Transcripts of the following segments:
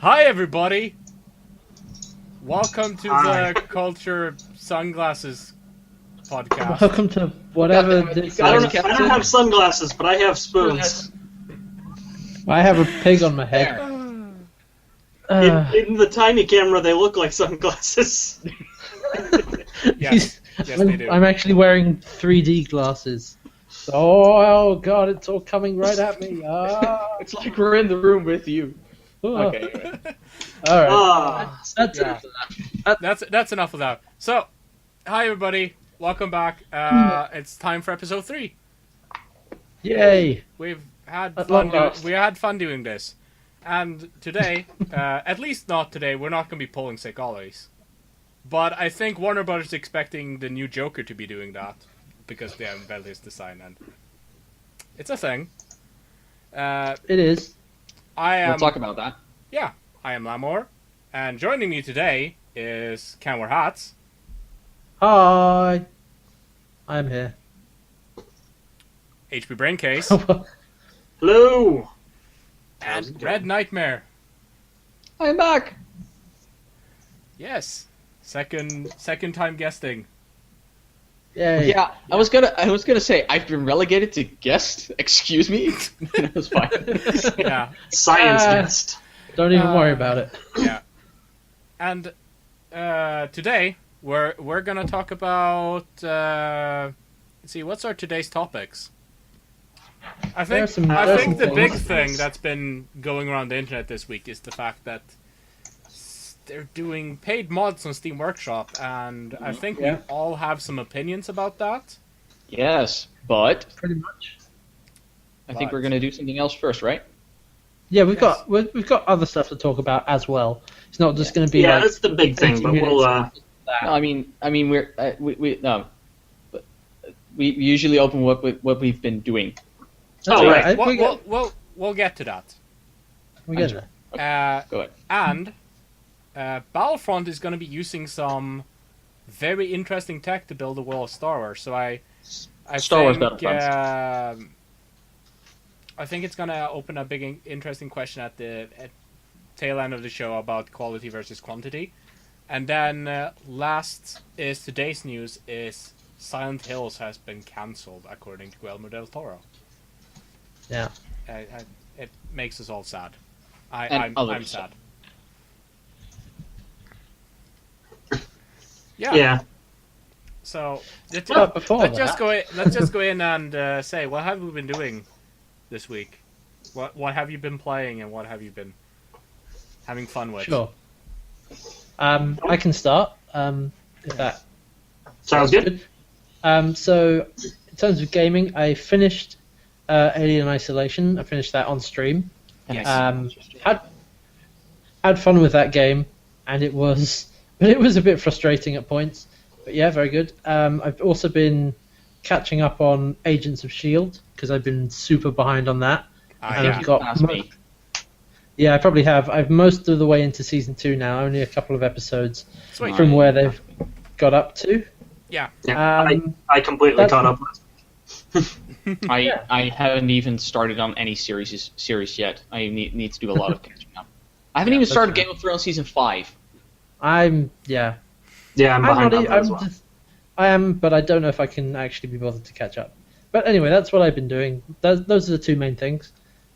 Hi, everybody. Welcome to the Culture Sunglasses podcast. Welcome to whatever this I is. don't have sunglasses, but I have spoons. I have a pig on my head. In the tiny camera, they look like sunglasses. Yes, they do. I'm actually wearing 3D glasses. Oh god, it's all coming right at me. It's like we're in the room with you. Okay. Okay. All right. That's yeah. enough of that. That's enough of that. So, hi everybody. Welcome back. It's time for episode 3. Yay! We've had At fun. long last. We had fun doing this, and today, at least not today, we're not going to be pulling sick always. But I think Warner Brothers is expecting the new Joker to be doing that because they haven't built his design, and it's a thing. It is. We'll talk about that. Yeah, I am Lamor, and joining me today is Can Wear Hats, Hi. I'm here. HP Braincase, Hello. and Red Nightmare. I'm back. Yes, second time guesting. Yay. Yeah, I was gonna say I've been relegated to guest. Excuse me. It was fine. Yeah, Science guest. Don't even worry about it. yeah. And today we're gonna talk about. Let's see, what's our today's topics? I think the big thing that's been going around the internet this week is the fact that they're doing paid mods on Steam Workshop, and I think we all have some opinions about that. Yes, but Pretty much. I think we're gonna do something else first, right? Yeah, we've got other stuff to talk about as well. It's not just going to be Yeah, like that's the big thing. 80 But minutes we'll. of that. No, I mean we usually open what we've been doing. That's Oh, all right. We'll get to that. We get there. Go ahead. And Battlefront is going to be using some very interesting tech to build a world of Star Wars. So I Star Wars think, Battlefront. I think it's going to open a big, interesting question at the tail end of the show about quality versus quantity. And then last is today's news is Silent Hills has been cancelled according to Guillermo del Toro. Yeah. It makes us all sad. And I'm others. sad. Yeah. So But before let's that- just go in and say what have we been doing this week? What have you been playing and what have you been having fun with? Sure. I can start. If that Sounds good. So, in terms of gaming, I finished Alien Isolation. I finished that on stream. Yes. Had fun with that game, and it was a bit frustrating at points. But yeah, very good. I've also been catching up on Agents of Shield because I've been super behind on that. And yeah. I've got Ask me. Yeah, I probably have. I've most of the way into season 2 now. Only a couple of episodes Sweet. from where they've got up to. Yeah. Yeah, Um, I completely that's- caught up. I haven't even started on any series yet. I need to do a lot of catching up. I haven't even that's started fine. Game of Thrones season 5. Yeah, I'm I'm behind not. on that as well. I am, but I don't know if I can actually be bothered to catch up. But anyway, that's what I've been doing. Those are the two main things.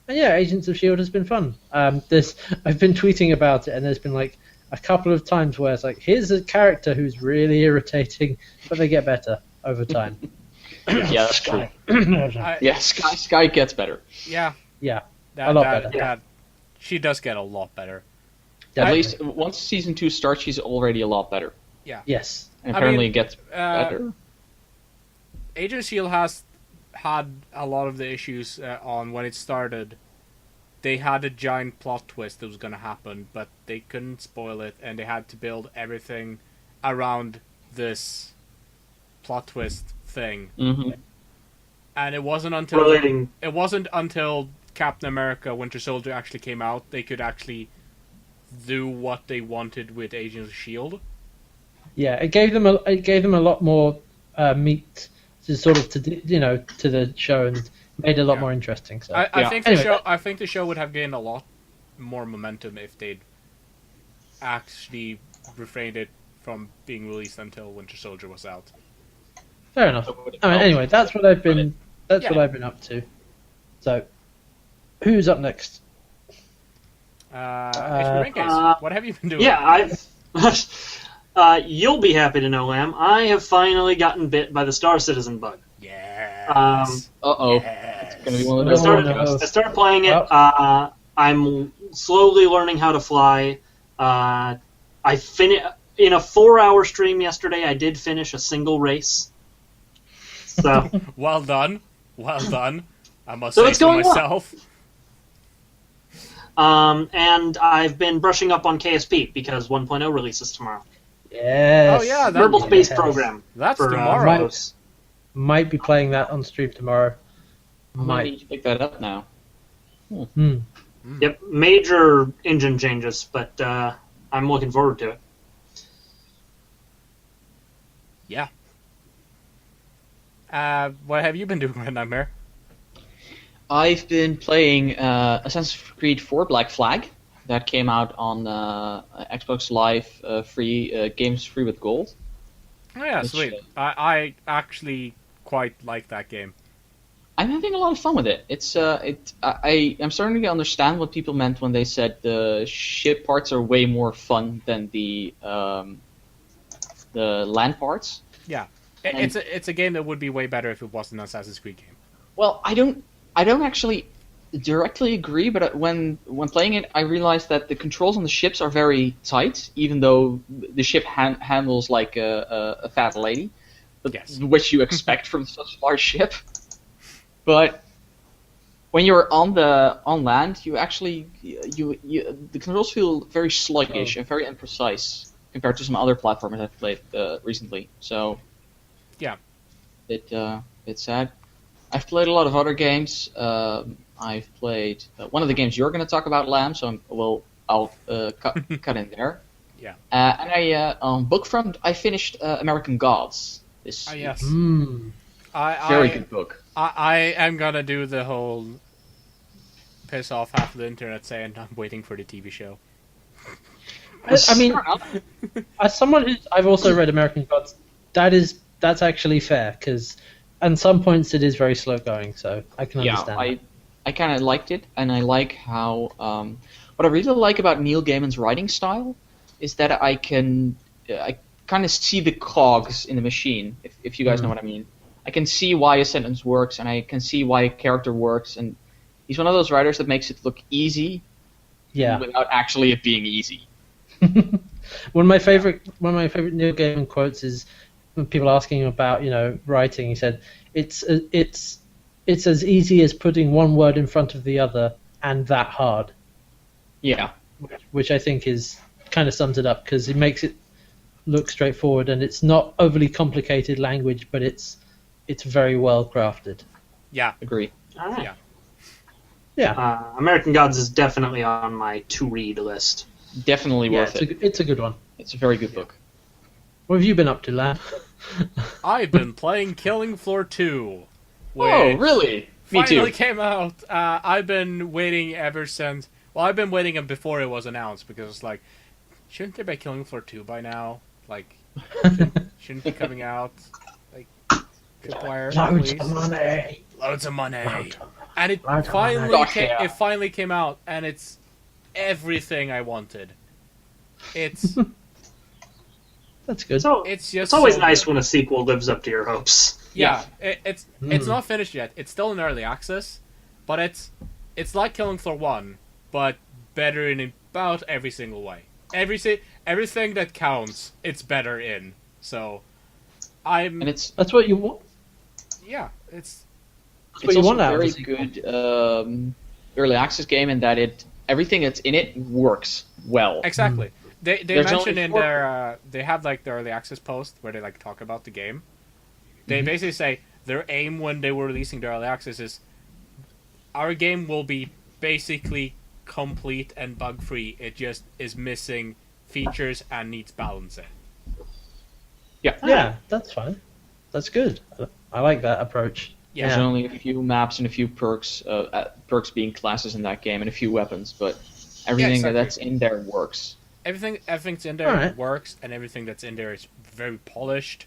And yeah, Agents of Shield has been fun. I've been tweeting about it, and there's been like a couple of times where it's like, here's a character who's really irritating, but they get better over time. Yeah, that's true. I- Yeah, Sky gets better. Yeah. Yeah, a lot better. that- she does get a lot better. At least once season 2 starts, she's already a lot better. Yes. And I apparently mean, it gets better. Agent of Shield has had a lot of the issues on when it started. They had a giant plot twist that was going to happen, but they couldn't spoil it, and they had to build everything around this plot twist thing. Mm-hmm. And it wasn't until Captain America: Winter Soldier actually came out they could actually do what they wanted with Agents of Shield. Yeah, it gave them a lot more meat to sort of to the show and made it a lot more interesting. So I think Anyway. I think the show would have gained a lot more momentum if they'd actually refrained it from being released until Winter Soldier was out. Fair enough. Anyway, that's what I've been. That's what I've been up to. So, who's up next? HP Case, what have you been doing? Yeah, you'll be happy to know, Lamb. I have finally gotten bit by the Star Citizen bug. Yes. Uh-oh. Yes. It's gonna be one of those. I started playing it. I'm slowly learning how to fly. I in a 4-hour stream yesterday. I did finish a single race. So well done. I must So say it's so going well. myself. And I've been brushing up on KSP because 1.0 releases tomorrow. Yes. Oh yeah, Kerbal Space Program. That's for, tomorrow. Windows. Might be playing that on stream tomorrow. Might need to pick that up now. Yep, major engine changes, but I'm looking forward to it. Yeah. What have you been doing, Red Nightmare? I've been playing Assassin's Creed 4 Black Flag. That came out on Xbox Live free, games free with gold. Oh yeah, Which, sweet. I actually quite like that game. I'm having a lot of fun with it. I'm starting to understand what people meant when they said the ship parts are way more fun than the land parts. Yeah, it's a game that would be way better if it wasn't an Assassin's Creed game. Well, I don't actually directly agree, but when playing it, I realized that the controls on the ships are very tight, even though the ship handles like a fat lady, Yes. which you expect from such a large ship. But when you're on land, you actually the controls feel very sluggish and very imprecise compared to some other platformers I've played recently. So Yeah. it's sad. I've played a lot of other games. I've played one of the games you're going to talk about, Lamb. So I'll cut in there. Yeah. And I on Bookfront I finished American Gods. This Yes. very good book. I am gonna do the whole piss off half of the internet saying I'm waiting for the TV show. I mean, as someone who's I've also read American Gods, that's actually fair because at some points it is very slow going, so I can understand. I kind of liked it, and I like how what I really like about Neil Gaiman's writing style is that I kind of see the cogs in the machine, if you guys know what I mean. I can see why a sentence works, and I can see why a character works, and he's one of those writers that makes it look easy, without actually it being easy. One of my favorite Neil Gaiman quotes is when people asking him about writing. He said, "It's as easy as putting one word in front of the other, and that hard." Yeah, which I think is kind of sums it up because it makes it look straightforward, and it's not overly complicated language, but it's very well crafted. Yeah, agree. All right. Yeah. American Gods is definitely on my to-read list. Definitely worth it. It's a good one. It's a very good book. What have you been up to, lad? I've been playing Killing Floor 2. Oh, really? Me too. Finally came out. I've been waiting ever since. Well, I've been waiting before it was announced because it's like, shouldn't there be Killing Floor 2 by now? Like, shouldn't be coming out. Like, Tripwire, Loads please. of money. Loads of money. And it Loads of finally money. it finally came out, and it's everything I wanted. It's That's good. So it's just it's always so nice good. when a sequel lives up to your hopes. Yeah, it's not finished yet. It's still in early access, but it's like Killing Floor 1, but better in about every single way. Everything that counts, it's better in. So, that's what you want. Yeah, it's what you also want a out of very a sequel. good early access game in that everything that's in it works well. exactly. They There's mentioned only in 4 their they have like the early access post where they like talk about the game. They basically say their aim when they were releasing the early access is our game will be basically complete and bug free. It just is missing features and needs balancing. Yeah, that's fine. That's good. I like that approach. Yeah. There's only a few maps and a few perks, perks being classes in that game, and a few weapons, but everything exactly. that's in there works. everything's in there Alright. works, and everything that's in there is very polished.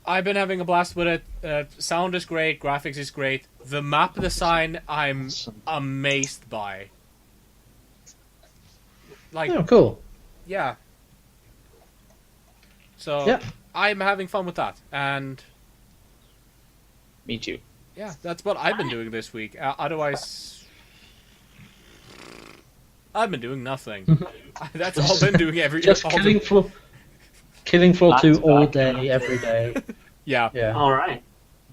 I've been having a blast with it. Sound is great, graphics is great. The map design, I'm amazed by. Like, Oh, cool. yeah. So Yeah. I'm having fun with that, and Me too. yeah, that's what I've been doing this week. Otherwise, I've been doing nothing. That's all I've been doing Just all killing Floor That's 2 all bad. day, every day. Yeah, Yeah. All right.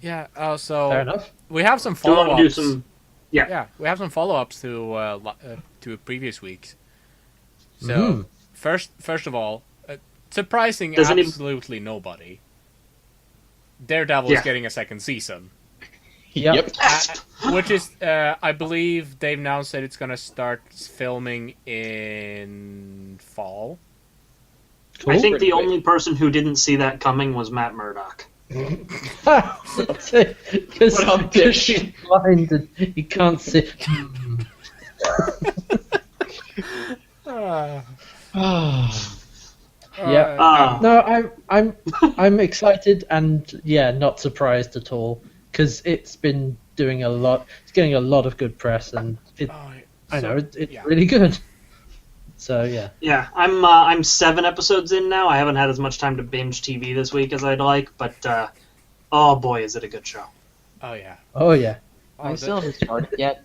yeah. Fair So enough. we have some Do you want to do follow-ups. some? Yeah, we have some follow-ups to previous weeks. So Mhm. first of all, surprising Does any- absolutely nobody. Daredevil is Yeah. getting a second season, Yep. which is I believe they've now said it's gonna start filming in fall. Cool. I think Pretty the quick. only person who didn't see that coming was Matt Murdock. Because What a bitch. she's blind and you can't see. Yeah. No, I'm excited and not surprised at all because it's been doing a lot. It's getting a lot of good press and I know it's yeah. really good. So yeah. Yeah, I'm 7 episodes in now. I haven't had as much time to binge TV this week as I'd like, but oh boy, is it a good show. Oh yeah. Oh yeah. I still haven't started yet.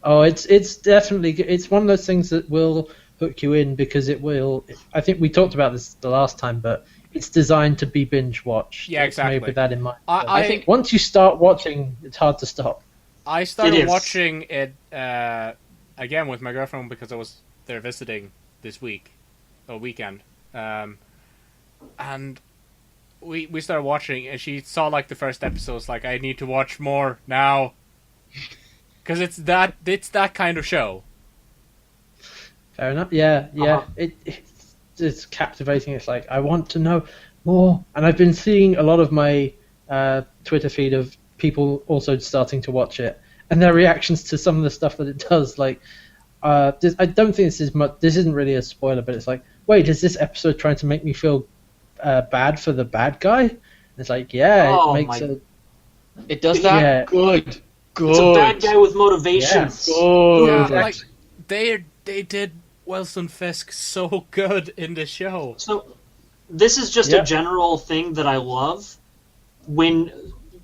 Oh, it's definitely it's one of those things that will hook you in because it will. I think we talked about this the last time, but it's designed to be binge watched. Yeah, It's made exactly. with that in mind. I think- Once you start watching, it's hard to stop. I started It is. watching it again with my girlfriend because I was there visiting this weekend, and we started watching, and she saw like the first episodes. Like, I need to watch more now, because it's that kind of show. Fair enough. Yeah, yeah. Uh-huh. It's captivating. It's like I want to know more, and I've been seeing a lot of my Twitter feed of people also starting to watch it, and their reactions to some of the stuff that it does. Like, I don't think this is much. This isn't really a spoiler, but it's like, wait, is this episode trying to make me feel bad for the bad guy? And it's like, yeah, Oh, it makes my- a It does that? Yeah. Good. Good. It's a bad guy with motivations. Good. Yeah, exactly. like they did Wilson Fisk so good in the show. So, this is just Yeah. a general thing that I love when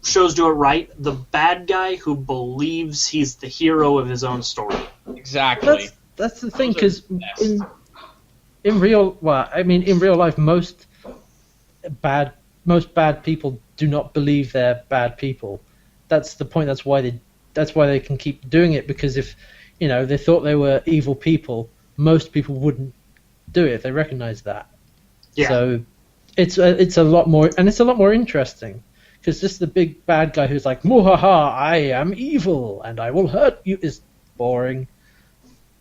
shows do it right. The bad guy who believes he's the hero of his own story. Exactly. That's the thing, Those because are the best. in real life, most bad people do not believe they're bad people. That's the point. That's why they can keep doing it, because if they thought they were evil people, most people wouldn't do it if they recognize that. Yeah. So it's a lot more, and it's a lot more interesting, because just the big bad guy who's like, "Muhaha, I am evil and I will hurt you," is boring.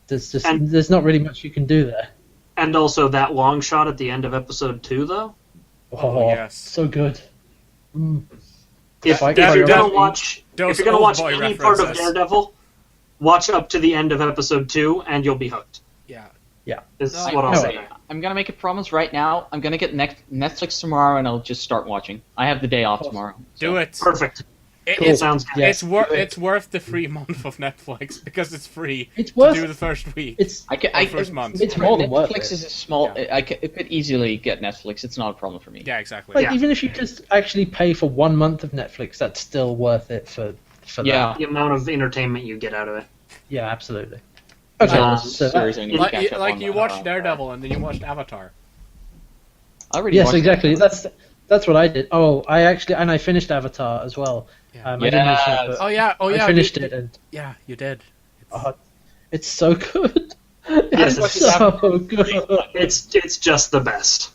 There's not really much you can do there. And also that long shot at the end of episode 2, though. Oh, yes. So good. If Fight you're gonna choreography. watch, Those if you're gonna watch old boy any part of references. Daredevil, watch up to the end of episode 2, and you'll be hooked. Yeah. Is No, what I'll no. say. I'm gonna make a promise right now. I'm gonna get Netflix tomorrow, and I'll just start watching. I have the day off tomorrow. Do it. Perfect. It- Cool. It's Sounds good. Yeah. it's worth the free month of Netflix because it's free It's to worth. do the first week. It's First month. It's more than worth Netflix it. is a small. Yeah. I could easily get Netflix. It's not a problem for me. Yeah, exactly. like Yeah. even if you just actually pay for 1 month of Netflix, that's still worth it for Yeah. that. The amount of entertainment you get out of it. Yeah, absolutely. Okay, Uh, so series I need to Like, catch up like on you by watched now. Daredevil and then you watched Avatar. I already yes, watched exactly. that. That's what I did. Oh, I finished Avatar as well. Yeah. I didn't mention it, but Oh yeah, I finished it, and Yeah, you did. it's so good. Yes, It's it's- so good. It's just the best.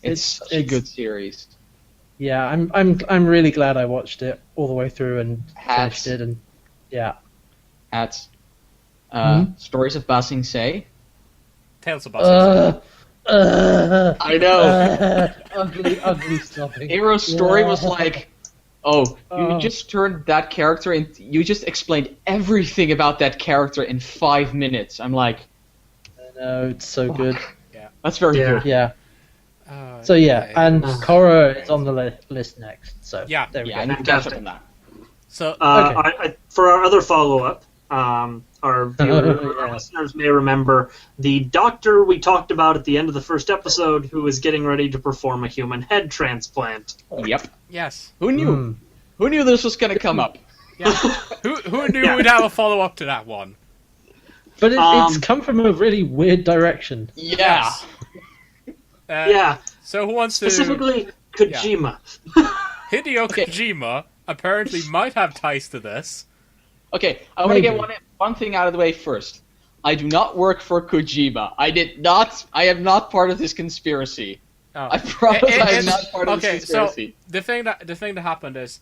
It's such a it's- good series. Yeah, I'm really glad I watched it all the way through and Hats. finished it, and yeah. Hats. Mhm. Stories of Ba Sing Se. Tales of Buses. I know. Ugly stopping. Hero's story Yeah. was like, oh, you Oh. just turned that character in. You just explained everything about that character in 5 minutes. I'm like, know, it's so good. That's very good. Yeah. Uh, So and Korra is on the list next. So Yeah. there we Yeah, I go. need to catch up on that. So For our other follow-up, our listeners may remember the doctor we talked about at the end of the first episode who was getting ready to perform a human head transplant. Yep. yes. Who knew? Who knew this was going to come up? Yeah. Who knew we'd have a follow up to that one? But it's come from a really weird direction. Yeah. So who wants Specifically, Kojima. Hideo Kojima apparently might have ties to this. Okay, I want to get one thing out of the way first. I do not work for Kojima. I am not part of this conspiracy. Oh. I promise I am not part of this conspiracy. So the thing that happened is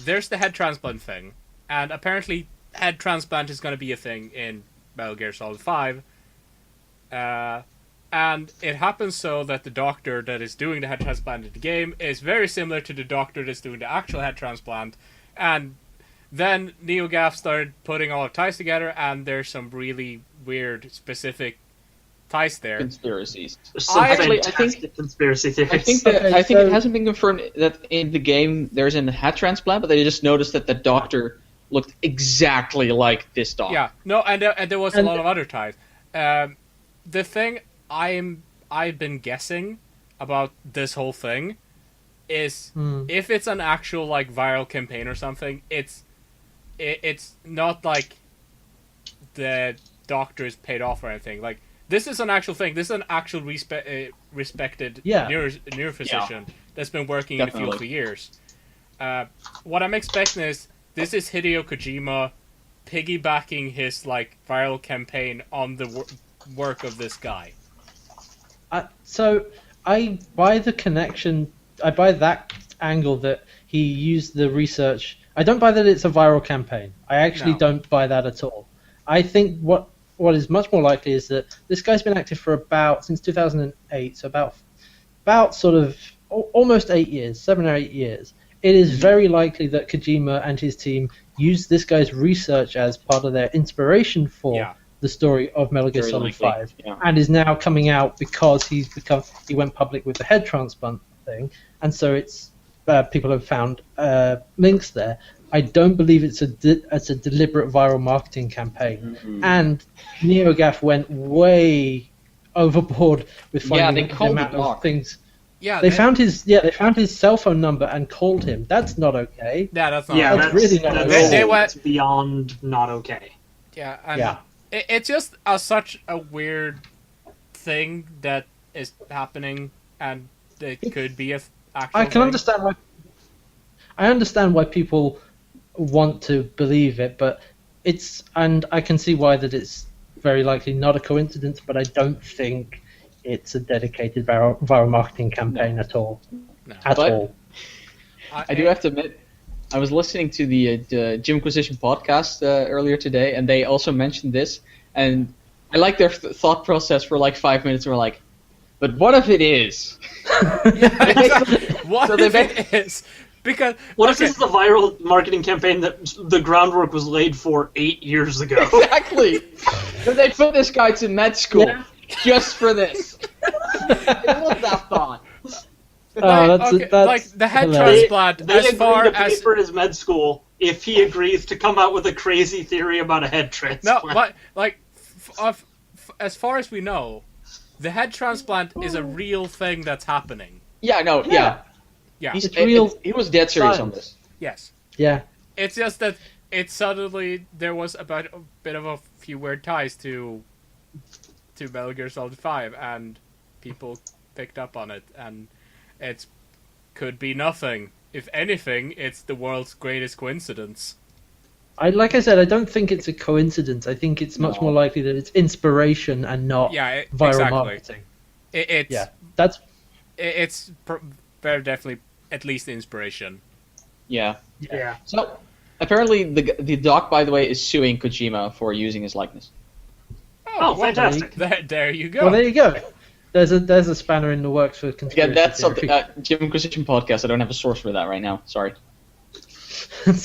there's the head transplant thing, and apparently head transplant is going to be a thing in Metal Gear Solid 5. And it happens so that the doctor that is doing the head transplant in the game is very similar to the doctor that's doing the actual head transplant. And then NeoGAF started putting all the ties together, and there's some really weird, specific ties there. Conspiracies. Some fantastic conspiracy theories. I think it hasn't been confirmed that in the game there's a head transplant, but they just noticed that the doctor looked exactly like this doctor. Yeah, no, and there was a lot of other ties. The thing I've been guessing about this whole thing is if it's an actual like viral campaign or something, it's not like the doctor is paid off or anything. Like this is an actual thing. This is an actual respected neurophysician that's been working in the field for years. What I'm expecting is this is Hideo Kojima piggybacking his like viral campaign on the work of this guy. So I buy the connection. I buy that angle that he used the research. I don't buy that it's a viral campaign. I actually don't buy that at all. I think what is much more likely is that this guy's been active for since 2008, so about sort of almost 8 years, 7 or 8 years. It is very likely that Kojima and his team used this guy's research as part of their inspiration for the story of Metal Gear Solid 5, and is now coming out because he went public with the head transplant thing, and so it's people have found links there. I don't believe it's a deliberate viral marketing campaign, and NeoGAF went way overboard with finding the amount of things. Yeah, they found his cell phone number and called him. That's not okay. Yeah, that's not. Yeah, okay. that's really not okay. It's beyond not okay. Yeah, and it's just such a weird thing that is happening, and it could be a actual. I understand why people want to believe it, but and I can see why that it's very likely not a coincidence, but I don't think it's a dedicated viral marketing campaign at all. No. At all. I do have to admit, I was listening to the Jimquisition podcast earlier today, and they also mentioned this, and I like their thought process for like 5 minutes. We're like, but what if it is? What if it is? Because what if this is a viral marketing campaign that the groundwork was laid for 8 years ago? Exactly. So they put this guy to med school just for this. I love that thought. That's like the head transplant. They agree to pay for his med school if he agrees to come out with a crazy theory about a head transplant. No, but like, as far as we know, the head transplant is a real thing that's happening. Yeah, no, yeah. It's real. He was dead serious on this. Yes. Yeah. It's just that suddenly there was a bit of a few weird ties to Metal Gear Solid 5, and people picked up on it, and it could be nothing. If anything, it's the world's greatest coincidence. Like I said, I don't think it's a coincidence. I think it's much more likely that it's inspiration and not viral marketing. It's very definitely at least inspiration. Yeah. So apparently the doc, by the way, is suing Kojima for using his likeness. Oh, fantastic! There you go. Well, there you go. There's a spanner in the works for conspiracy. Yeah, that's something. Jimquisition podcast. I don't have a source for that right now. Sorry.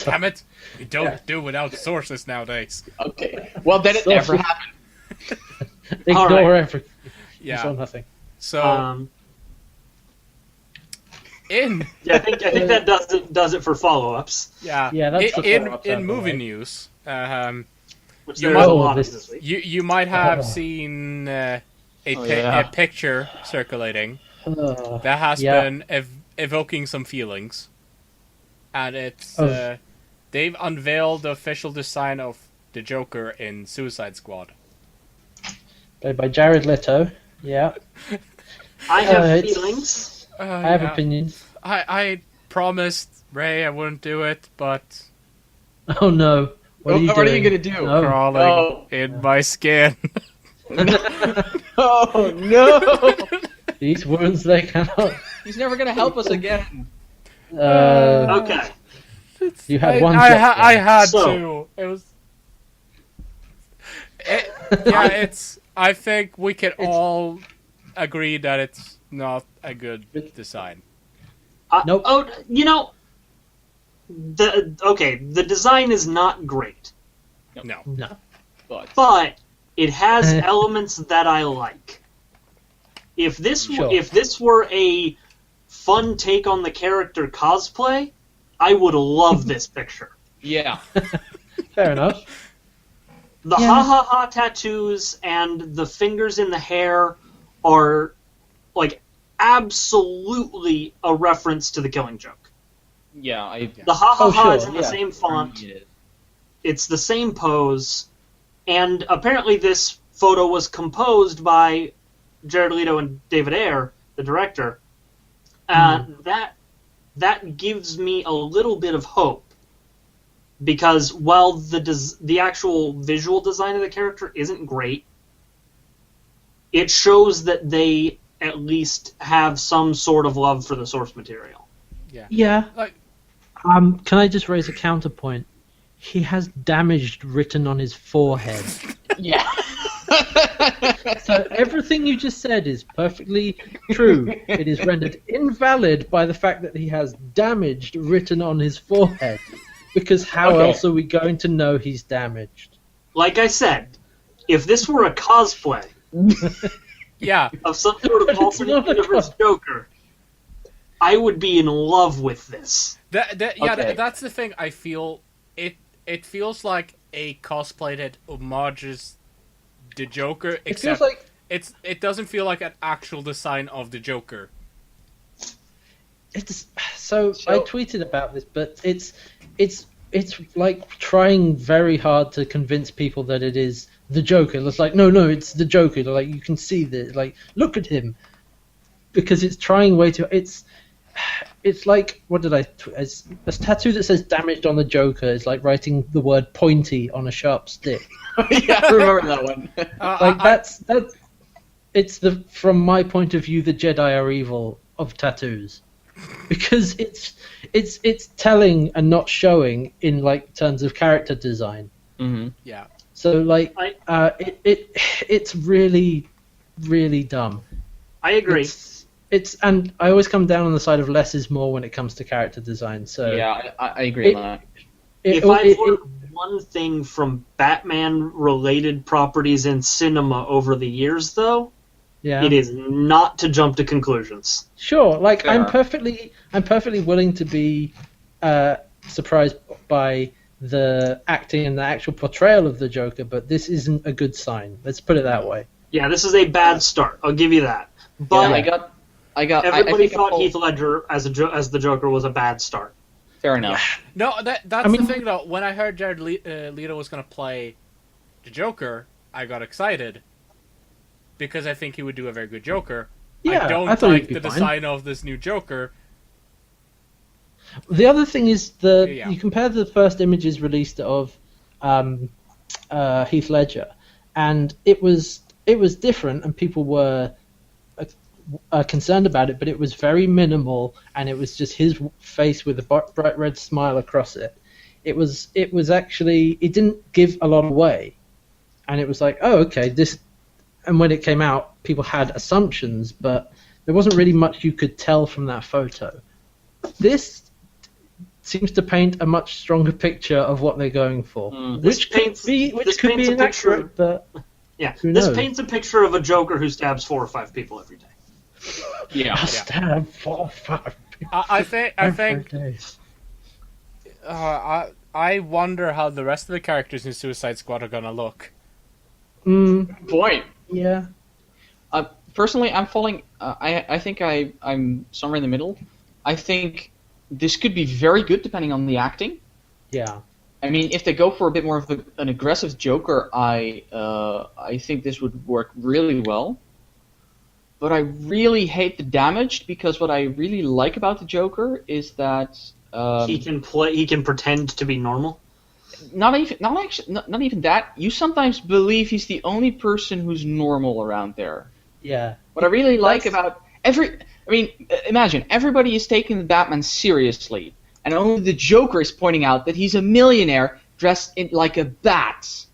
Damn it! You don't do without sources nowadays. Okay. Well, then it never happened. Ignore everything. Yeah. You saw nothing. So I think that does it for follow-ups. Yeah. That's in movie news. Which You there's might- a lot of this week. You might have seen a picture circulating that has been evoking some feelings, and it's they've unveiled the official design of the Joker in Suicide Squad. Played by Jared Leto. Yeah. I have feelings. I have opinions. I promised Ray I wouldn't do it, but Oh no. What are you gonna do? No. crawling in my skin. Oh no! These wounds, they cannot. He's never gonna help us again. Okay. You had one. I had So- to. It was. It's. I think we can all agree that it's not a good design. Nope. Oh, the design is not great, No. No. but it has elements that I like. If this were a fun take on the character cosplay, I would love this picture. Yeah. Fair enough. The ha-ha-ha tattoos and the fingers in the hair are, like, absolutely a reference to the Killing Joke. Yeah. The ha-ha-ha is sure, in the same font. It is. It's the same pose. And apparently this photo was composed by Jared Leto and David Ayer, the director. That gives me a little bit of hope. Because while the actual visual design of the character isn't great, it shows that they at least have some sort of love for the source material. Yeah. Like, Can I just raise a counterpoint? He has damaged written on his forehead. Yeah. So everything you just said is perfectly true. It is rendered invalid by the fact that he has damaged written on his forehead. Because how else are we going to know he's damaged? Like I said, if this were a cosplay yeah. of some sort of alternate universe Joker, I would be in love with this. That's the thing. I feel it feels like a cosplay that homages the Joker, It except feels like it doesn't feel like an actual design of the Joker. it's so. I tweeted about this, but it's like trying very hard to convince people that it is the Joker. It's like no, it's the Joker. Like you can see this. Like look at him, because it's trying way too. It's like what did I? It's a tattoo that says "damaged" on the Joker. Is like writing the word "pointy" on a sharp stick. Yeah, I remember that one. That's it's from my point of view, the Jedi are evil of tattoos, because it's telling and not showing in like terms of character design. Mm-hmm. Yeah. So like it's really really dumb. I agree. It's and I always come down on the side of less is more when it comes to character design. So Yeah, I agree on that. If I've learned one thing from Batman-related properties in cinema over the years, though, it is not to jump to conclusions. Sure, like Fair. I'm perfectly willing to be surprised by the acting and the actual portrayal of the Joker, but this isn't a good sign. Let's put it that way. Yeah, this is a bad start. I'll give you that. But everybody thought Heath Ledger as the Joker was a bad start. Fair enough. No, that's the thing though. When I heard Jared Leto was going to play the Joker, I got excited because I think he would do a very good Joker. Yeah, I don't I thought like he'd be the fine. design of this new Joker. The other thing is you compare the first images released of Heath Ledger, and it was different, and people were concerned about it, but it was very minimal, and it was just his face with a bright red smile across it. It was actually, it didn't give a lot away, and it was like, oh, okay, this. And when it came out, people had assumptions, but there wasn't really much you could tell from that photo. This seems to paint a much stronger picture of what they're going for, which could be inaccurate, but. This paints a picture. Yeah, Who this knows? paints a picture of a Joker who stabs 4 or 5 people every day. Yeah. I stab 4 or 5 people I think every day. I wonder how the rest of the characters in Suicide Squad are gonna look. Point. Yeah. Personally, I'm falling. I think I'm somewhere in the middle. I think this could be very good depending on the acting. Yeah. I mean, if they go for a bit more of an aggressive Joker, I think this would work really well. But I really hate the damaged, because what I really like about the Joker is that He can pretend to be normal. not even that. You sometimes believe he's the only person who's normal around there. Yeah. What I really like about imagine everybody is taking the Batman seriously, and only the Joker is pointing out that he's a millionaire dressed in like a bat.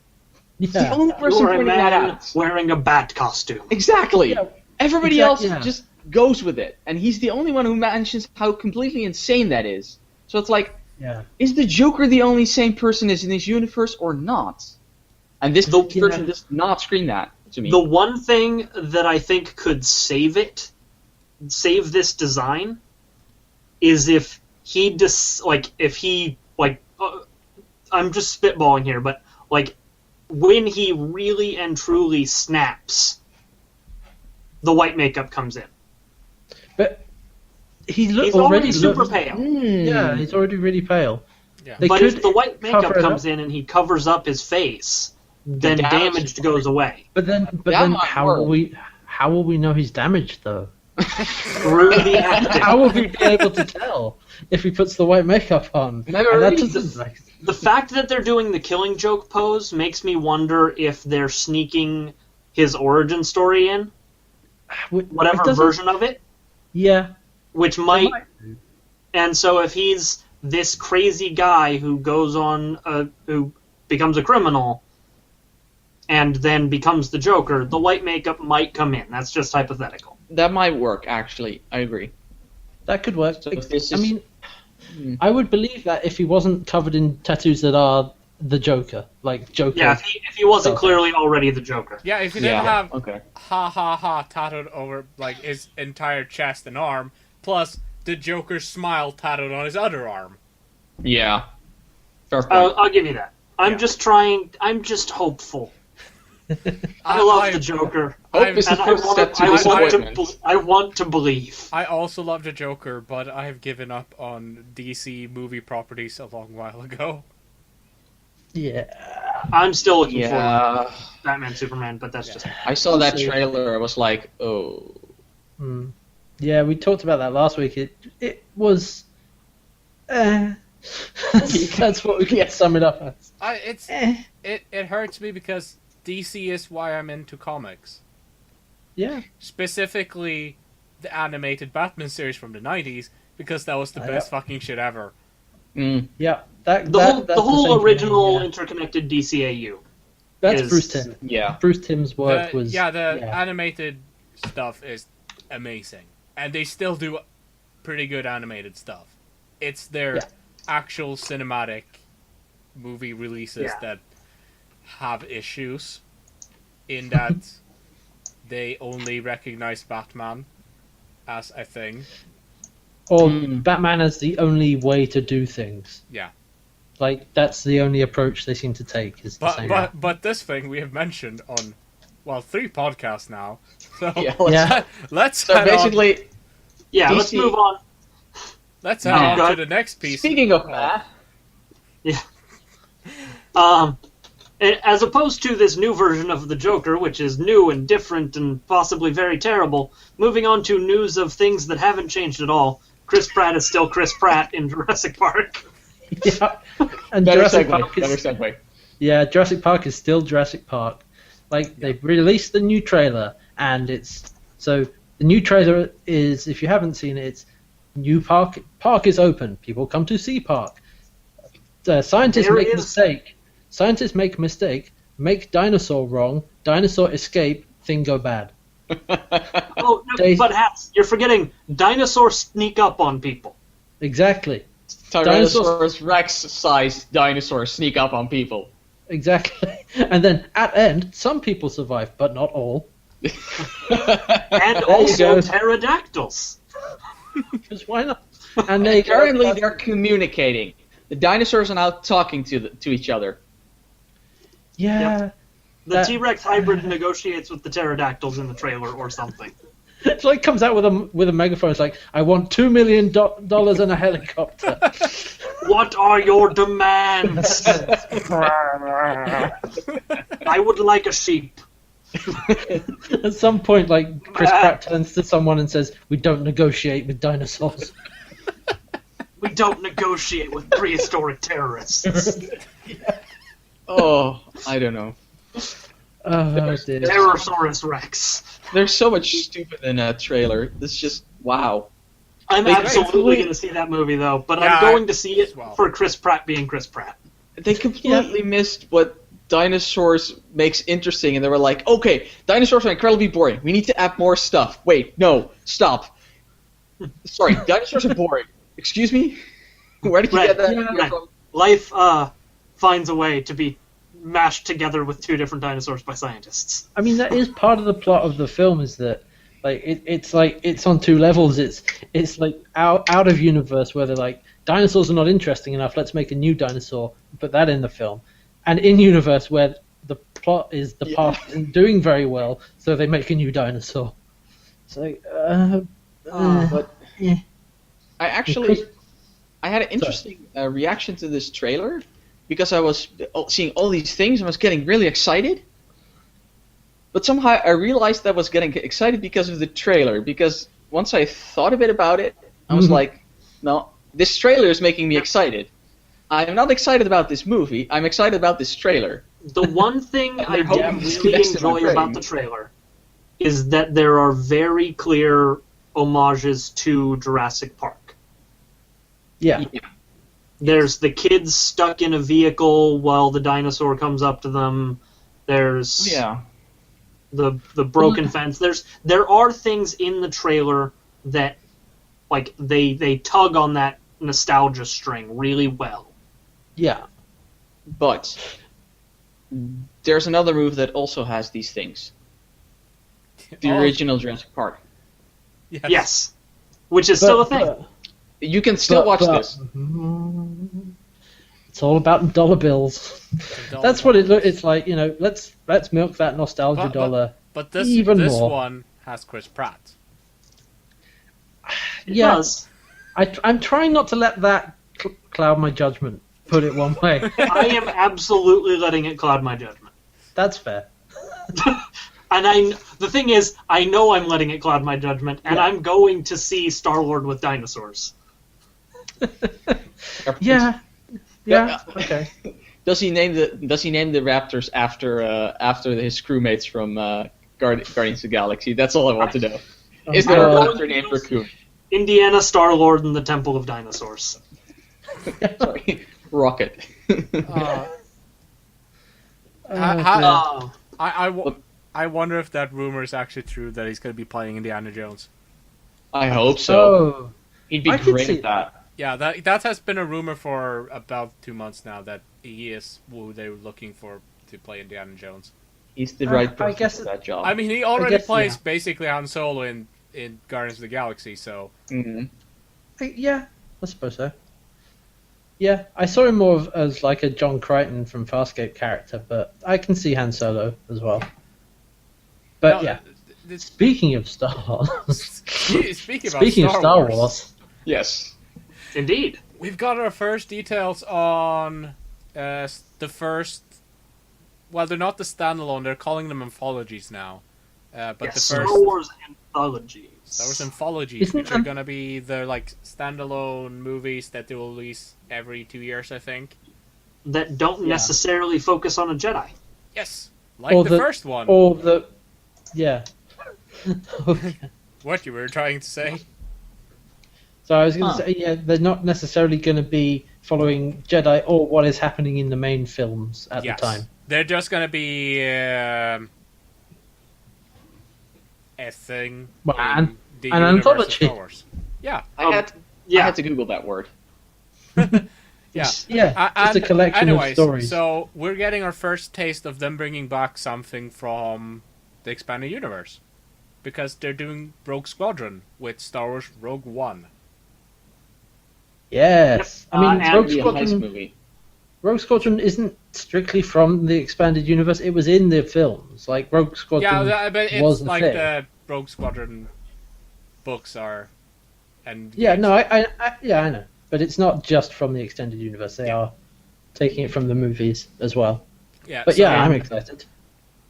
He's the Yeah. only person You're a pointing that man out. wearing a bat costume. Exactly. Yeah, Everybody else yeah. just goes with it, and he's the only one who mentions how completely insane that is. So it's like, Yeah. is the Joker the only sane person is in this universe or not? And this version does not scream that to me. The one thing that I think could save this design, is if he I'm just spitballing here, but like when he really and truly snaps, the white makeup comes in. But he's already super looks- pale. Yeah, he's already really pale. Yeah. They But could if the white makeup cover it comes up. in and he covers up his face, then damage- damage goes away. But then That might how work. will we know he's damaged though? Through the acting. How will we be able to tell if he puts the white makeup on? Never And that really- doesn't, like, The fact that they're doing the Killing Joke pose makes me wonder if they're sneaking his origin story in, whatever it doesn't- version of it, Yeah. which it might. do. And so if he's this crazy guy who goes on, who becomes a criminal, and then becomes the Joker, the white makeup might come in. That's just hypothetical. That might work, actually. I agree. That could work. So if this I is- mean, I would believe that if he wasn't covered in tattoos that are the Joker, like Joker. Yeah, if he wasn't Okay. clearly already the Joker. Yeah, if you didn't have Okay. ha ha ha tattooed over like his entire chest and arm, plus the Joker's smile tattooed on his other arm. Yeah. Fair point. I'll give you that. I'm just hopeful. I love the Joker. Hope is the And first step to disappointment. I want to believe. I also love the Joker, but I have given up on DC movie properties a long while ago. Yeah. I'm still looking for Yeah. Batman Superman, but that's just I saw that see. trailer. I was like, oh. Yeah, we talked about that last week. It was. That's what we can sum it up as. It hurts me because DC is why I'm into comics. Yeah. Specifically, the animated Batman series from the 90s, because that was the best fucking shit ever. Yeah. That's the the whole same for me, original yeah. interconnected DCAU. That's is- Bruce Timm. Yeah. Bruce Timm's work was. The animated stuff is amazing. And they still do pretty good animated stuff. It's their actual cinematic movie releases that have issues in that they only recognize Batman as a thing. Or Batman as the only way to do things. Yeah. Like, that's the only approach they seem to take. Is the same. But this thing we have mentioned on, 3 podcasts now. So Yeah. let's So head basically, Yeah, DC let's move on. let's head on God. to the next piece. speaking of that, As opposed to this new version of the Joker, which is new and different and possibly very terrible, moving on to news of things that haven't changed at all. Chris Pratt is still Chris Pratt in Jurassic Park. Yeah. And better Jurassic segue. Park Better is, segue. yeah, Jurassic Park is still Jurassic Park. Like, they've released the new trailer, and it's... So, the new trailer is, if you haven't seen it, it's new park. Park is open. People come to see park. Scientists There make is- mistake. Scientists make mistake. Make dinosaur wrong. Dinosaur escape. Thing go bad. Oh, no, They- but Hats, you're forgetting dinosaurs sneak up on people. Exactly. Tyrannosaurus Rex-sized dinosaurs sneak up on people. Exactly. And then at end, some people survive, but not all. And also pterodactyls. Because why not? And they Apparently, they're communicating. The dinosaurs are now talking to each other. Yeah. Yep. The T-Rex hybrid negotiates with the pterodactyls in the trailer or something. It's like comes out with a megaphone. It's like, I want $2 million and a helicopter. What are your demands? I would like a sheep. At some point, like Chris Pratt turns to someone and says, "We don't negotiate with dinosaurs. We don't negotiate with prehistoric terrorists." Oh, I don't know. Oh dear. Pterosaurus Rex. There's so much stupid in that trailer. It's just wow. I'm absolutely going to see that movie, though, but I'm going to see it for Chris Pratt being Chris Pratt. They completely missed what dinosaurs makes interesting, and they were like, okay, dinosaurs are incredibly boring. We need to add more stuff. Wait, no, stop. Sorry, dinosaurs are boring. Excuse me? Where did you get that from? Life finds a way to be mashed together with two different dinosaurs by scientists. I mean, that is part of the plot of the film, is that like it's on two levels. It's like out of universe where they're like, dinosaurs are not interesting enough, let's make a new dinosaur, put that in the film. And in universe where the plot is the past isn't doing very well, so they make a new dinosaur. It's like but I had an interesting reaction to this trailer because I was seeing all these things and was getting really excited. But somehow I realized I was getting excited because of the trailer. Because once I thought a bit about it, I was like, no, this trailer is making me excited. I'm not excited about this movie. I'm excited about this trailer. The one thing I did really enjoy about the trailer is that there are very clear homages to Jurassic Park. yeah. There's the kids stuck in a vehicle while the dinosaur comes up to them. There's the broken fence. There are things in the trailer that like they tug on that nostalgia string really well. Yeah. But there's another movie that also has these things. The original Jurassic Park. Yes. Which is still a thing. You can still watch this. It's all about dollar bills. That's what it's like. You know, let's milk that nostalgia dollar. But this more. one has Chris Pratt. It does. I'm trying not to let that cloud my judgment. Put it one way. I am absolutely letting it cloud my judgment. That's fair. And the thing is, I know I'm letting it cloud my judgment, and I'm going to see Star-Lord with dinosaurs. Yeah. Okay. Does he name the Raptors after his crewmates from Guardians of the Galaxy? That's all I want to know. Is there a Raptor named Raccoon? Indiana, Star-Lord, and the Temple of Dinosaurs. Sorry, Rocket. I wonder if that rumor is actually true that he's going to be playing Indiana Jones. I hope so. Oh, He'd be great at that. Yeah, that has been a rumor for about 2 months now that he is who they were looking for to play Indiana Jones. He's the right person for that job. I mean, he already plays basically Han Solo in Guardians of the Galaxy, so... Yeah, I suppose so. Yeah, I saw him more as like a John Crichton from Farscape character, but I can see Han Solo as well. But speaking of Star Wars... speaking of Star Wars... Yes. Indeed. We've got our first details on the first... Well, they're not the standalone, they're calling them anthologies now. But the first... Star Wars anthologies. Star Wars anthologies, which are going to be the like standalone movies that they will release every 2 years, I think. That don't necessarily focus on a Jedi. Yes, like the first one. Or the... Yeah. What you were trying to say? So I was going to say, they're not necessarily going to be following Jedi or what is happening in the main films at the time. They're just going to be a thing in the an universe anthology. of Star Wars. Yeah. I had to Google that word. Yeah. Yeah, just a collection anyways, of stories. So we're getting our first taste of them bringing back something from the expanded universe, because they're doing Rogue Squadron with Star Wars Rogue One. Yes, I mean and Rogue Be a heist Squadron. movie. Rogue Squadron isn't strictly from the expanded universe. It was in the films. Like Rogue Squadron But it's was a like thing. the Rogue Squadron books are. And Yeah, games. no, I know, but it's not just from the extended universe. They are taking it from the movies as well. Yeah, But so- yeah, I'm excited.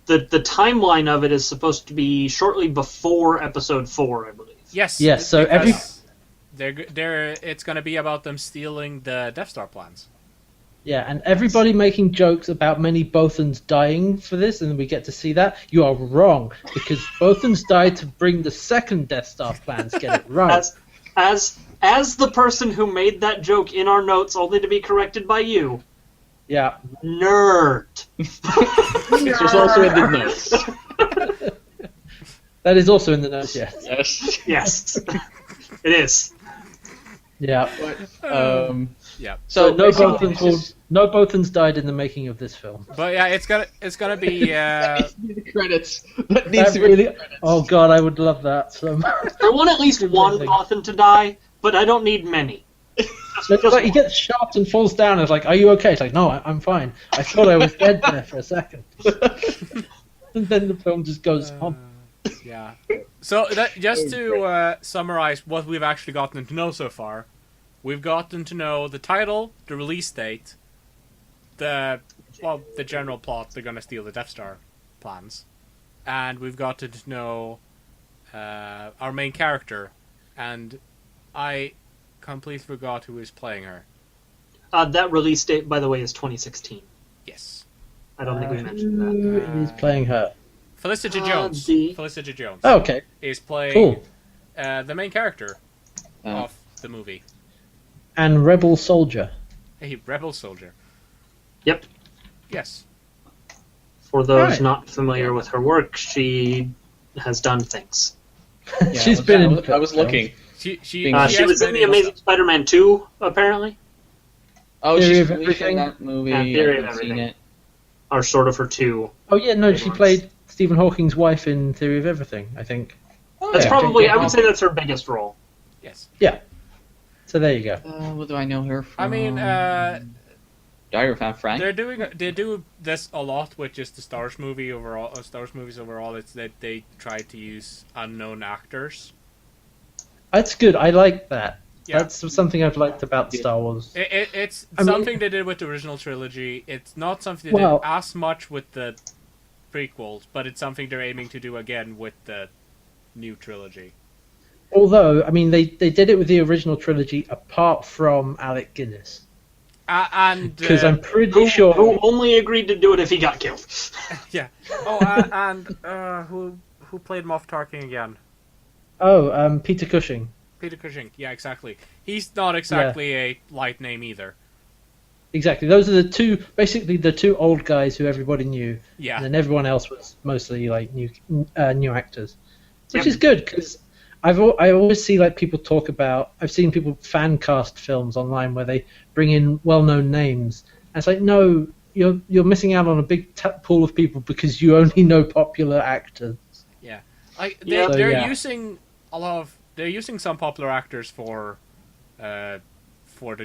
The timeline of it is supposed to be shortly before Episode 4, I believe. Yes. Yes, so because they're it's going to be about them stealing the Death Star plans. Yeah, and everybody making jokes about many Bothans dying for this, and we get to see that. You are wrong, because Bothans died to bring the second Death Star plans. Get it right. As the person who made that joke in our notes, only to be corrected by you, Yeah. nerd. This was also in the notes. That is also in the notes, yes. Yes. Yes, it is. Yeah. Yeah. So no basically, Bothans died in the making of this film. But yeah, it's gonna be. the credits. That needs That to really, be the credits. oh god, I would love that so much. I want at least one Bothan to die, but I don't need many. It's like he gets shot and falls down. And it's like, are you okay? It's like, no, I'm fine. I thought I was dead there for a second. And then the film just goes on. Yeah. So just to summarize what we've actually gotten to know so far, we've gotten to know the title, the release date, the general plot. They're gonna steal the Death Star plans, and we've gotten to know our main character, and I completely forgot who is playing her. That release date, by the way, is 2016. Yes. I don't think we mentioned that. Who is playing her? Felicity Jones. the- Felicity Jones Oh, okay, is playing cool. the main character Oh. of the movie. And Rebel Soldier. A rebel soldier. Yep. Yes. For those Right. not familiar with her work, she has done things. She's been in. I was looking. She She has She was been in The Amazing Spider-Man 2, apparently. Oh, Theory she's of really Everything? in that movie. Yeah, Theory of I haven't seen Everything. it. Or sort of her 2. Oh yeah, no, she Everyone's- played Stephen Hawking's wife in Theory of Everything, I think. That's Yeah. probably, I would say that's her biggest role. Yes. So there you go. What do I know her from? I mean, Diary of Anne Frank. they do this a lot with just the Star Wars movie overall. Star Wars movies overall. It's that they try to use unknown actors. That's good. I like that. Yeah. That's something I've liked about Star Wars. It's I mean- something they did with the original trilogy. It's not something they Well- did as much with the prequels, but it's something they're aiming to do again with the new trilogy. Although, I mean, they did it with the original trilogy apart from Alec Guinness. And Because I'm pretty Who sure... only agreed to do it if he got killed. yeah. Oh, and who played Moff Tarkin again? Oh, Peter Cushing. Peter Cushing. Yeah, exactly. He's not exactly a light name either. Exactly. Those are basically the two old guys who everybody knew. Yeah. And then everyone else was mostly like new actors. Which Yep. is good, because I always see like people talk about... I've seen people fan cast films online where they bring in well-known names. And it's like, no, you're missing out on a big pool of people because you only know popular actors. They're So, using a lot of... They're using some popular actors for the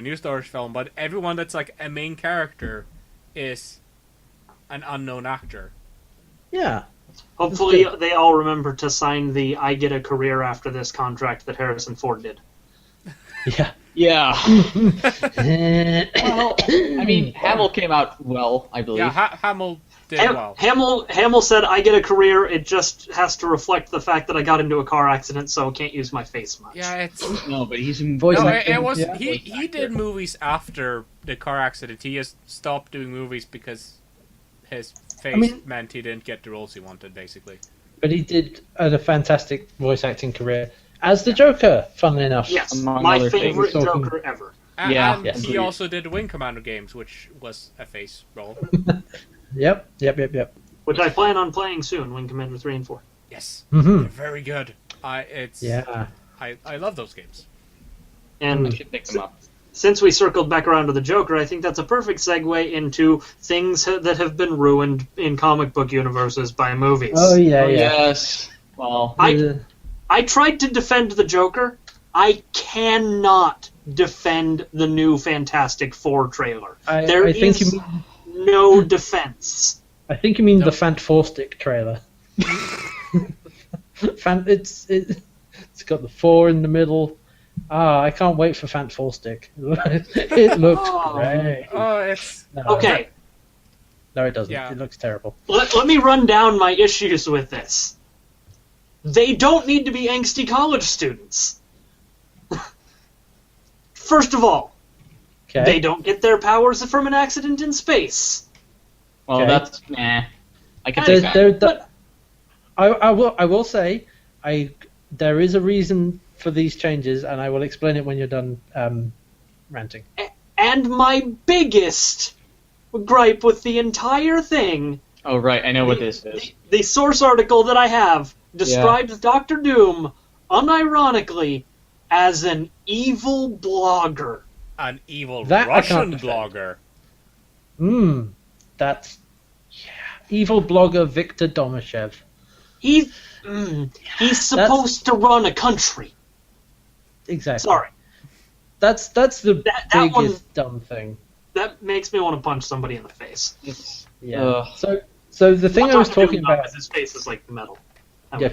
new Star Wars film, but everyone that's like a main character is an unknown actor. Yeah. Hopefully they all remember to sign the I get a career after this contract that Harrison Ford did. Yeah. Yeah. well, I mean, Hamill came out well, I believe. Yeah, Hamill did well. Hamill said, I get a career, it just has to reflect the fact that I got into a car accident, so I can't use my face much. Yeah, it's... No, but he's in Voice No, acting, it was... yeah. He did movies after the car accident. He just stopped doing movies because his face meant he didn't get the roles he wanted, basically. But he did a fantastic voice acting career as the Joker, funnily enough. Yes, Among my other favorite things. Joker ever. Yeah, And yes. he also did Wing Commander games, which was a face role. Yep. Which I plan on playing soon, Wing Commander 3 and 4. Yes, Mm-hmm. they're very good. Yeah. I love those games. And I should pick them up. since we circled back around to the Joker, I think that's a perfect segue into things that have been ruined in comic book universes by movies. Oh yeah. Yes. Well, I tried to defend the Joker. I cannot defend the new Fantastic Four trailer. There is no defense. I think you mean the Fantastic trailer. It's got the 4 in the middle. I can't wait for Fantastic. It looks great. Oh, it's... Okay. No, it doesn't. Yeah. It looks terrible. Let me run down my issues with this. They don't need to be angsty college students. First of all, they don't get their powers from an accident in space. Well, that's I can take that. I will say there is a reason for these changes, and I will explain it when you're done ranting. And my biggest gripe with the entire thing... Oh, right, I know what this is. The source article that I have describes Doctor Doom, unironically, as an evil blogger. An evil Russian blogger. That's... Yeah. Evil blogger Viktor Domashev. He's supposed to run a country. Exactly. Sorry. That's the biggest dumb thing. That makes me want to punch somebody in the face. So the thing I was talking about... His face is like metal. Yeah.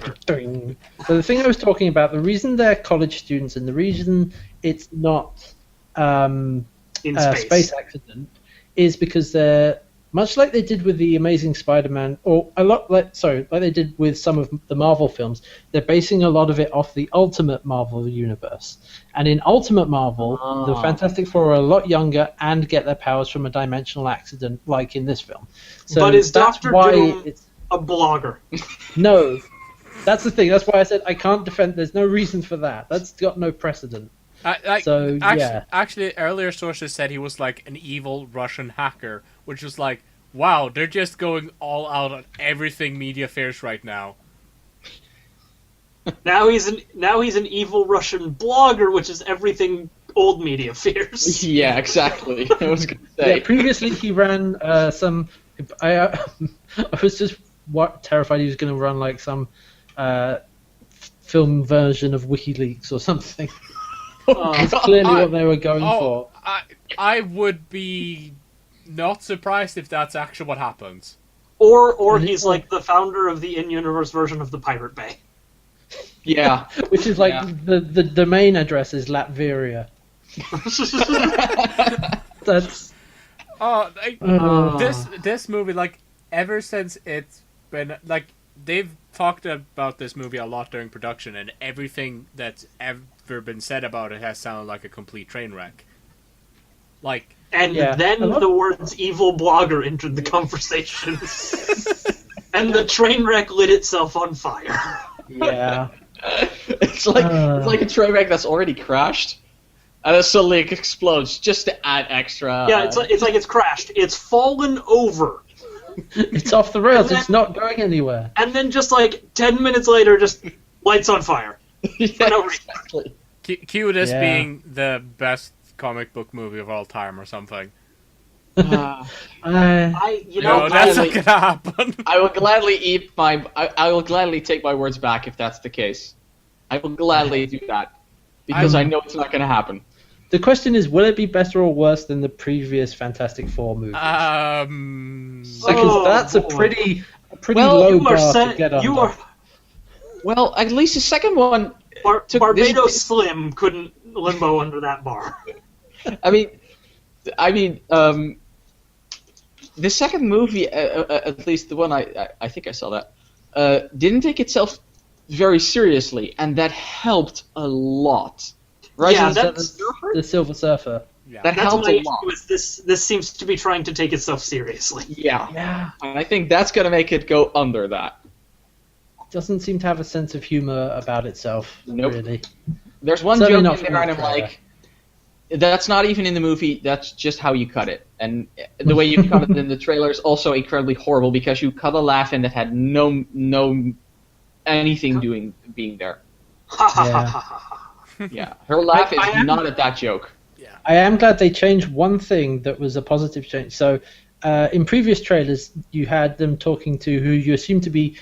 So the thing I was talking about, the reason they're college students and the reason it's not space accident is because they're, much like they did with the Amazing Spider-Man, or like they did with some of the Marvel films, they're basing a lot of it off the Ultimate Marvel universe. And in Ultimate Marvel, the Fantastic Four are a lot younger and get their powers from a dimensional accident, like in this film. So but is Doctor Doom a blogger? No. That's the thing. That's why I said I can't defend. There's no reason for that. That's got no precedent. Actually, earlier sources said he was like an evil Russian hacker, which was like, wow, they're just going all out on everything media fears right now. Now he's an evil Russian blogger, which is everything old media fears. Yeah, exactly. I was going to say. Yeah, previously he ran some. I was just terrified he was going to run like some film version of WikiLeaks or something. That's clearly what they were going for. I would be not surprised if that's actually what happens. Or he's like the founder of the in-universe version of the Pirate Bay. Yeah. Which is like the domain address is Latveria. That's... This movie, like, ever since it's been, like, they've talked about this movie a lot during production, and everything that's ever been said about it has sounded like a complete train wreck. Like, and then the words "evil blogger" entered the conversation, and the train wreck lit itself on fire. Yeah, it's like a train wreck that's already crashed, and it suddenly explodes just to add extra. Yeah, it's like it's crashed. It's fallen over. It's off the rails. It's not going anywhere. And then just like 10 minutes later, just lights on fire. Yeah, no exactly. Cue this being the best comic book movie of all time or something. That's not gonna happen. I will gladly I will gladly take my words back if that's the case. I will gladly do that because I know it's not gonna happen. The question is, will it be better or worse than the previous Fantastic Four movie? Because that's a pretty low bar to get under. Well, at least the second one... Barbados Slim couldn't limbo under that bar. I mean, the second movie, at least the one I think I saw that, didn't take itself very seriously, and that helped a lot. Right? Yeah, the Silver Surfer. Yeah. That helped a lot. This seems to be trying to take itself seriously. Yeah. And I think that's going to make it go under that. Doesn't seem to have a sense of humor about itself, really. There's one joke in there, and I'm like, that's not even in the movie, that's just how you cut it. And the way you cut it in the trailer is also incredibly horrible, because you cut a laugh in that had no anything being there. Yeah, her laugh is not at that joke. Yeah. I am glad they changed one thing that was a positive change. So, in previous trailers, you had them talking to who you assume to be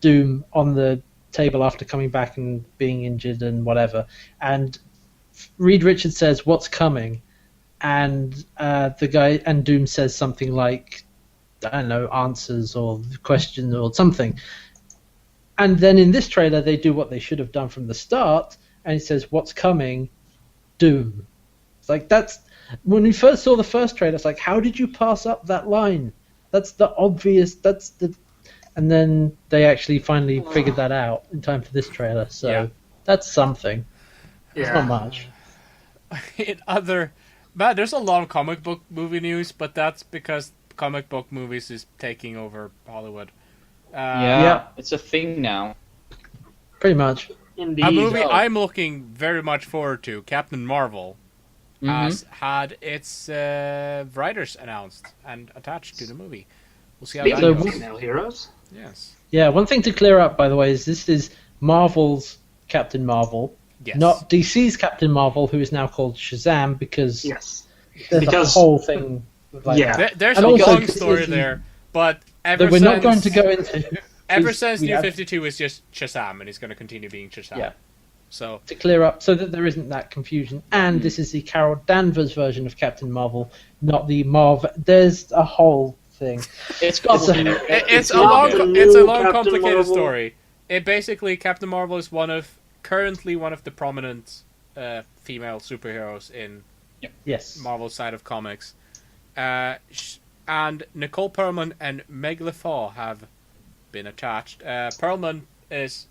Doom on the table after coming back and being injured and whatever. And Reed Richards says, "What's coming?" And the guy and Doom says something like, I don't know, answers or questions or something. And then in this trailer, they do what they should have done from the start, and he says, "What's coming? Doom." It's like, that's when we first saw the first trailer. It's like, how did you pass up that line? That's the obvious. And then they actually finally figured that out in time for this trailer. So that's something. It's not much. There's a lot of comic book movie news, but that's because comic book movies is taking over Hollywood. It's a thing now. Pretty much. Indeed. A movie I'm looking very much forward to, Captain Marvel, has had its writers announced and attached to the movie. We'll see how that goes. Female heroes. Yes. Yeah, one thing to clear up, by the way, is this is Marvel's Captain Marvel, not DC's Captain Marvel, who is now called Shazam, because there's a whole thing. There's a long story there, but we're not going to go into. Ever since New 52 is just Shazam, and he's going to continue being Shazam. Yeah. So to clear up, so that there isn't that confusion, and this is the Carol Danvers version of Captain Marvel, not the Marvel. There's a whole thing. It's a long, complicated story. It basically, Captain Marvel is currently one of the prominent female superheroes in Marvel's side of comics. And Nicole Perlman and Meg LeFaux have been attached. Perlman is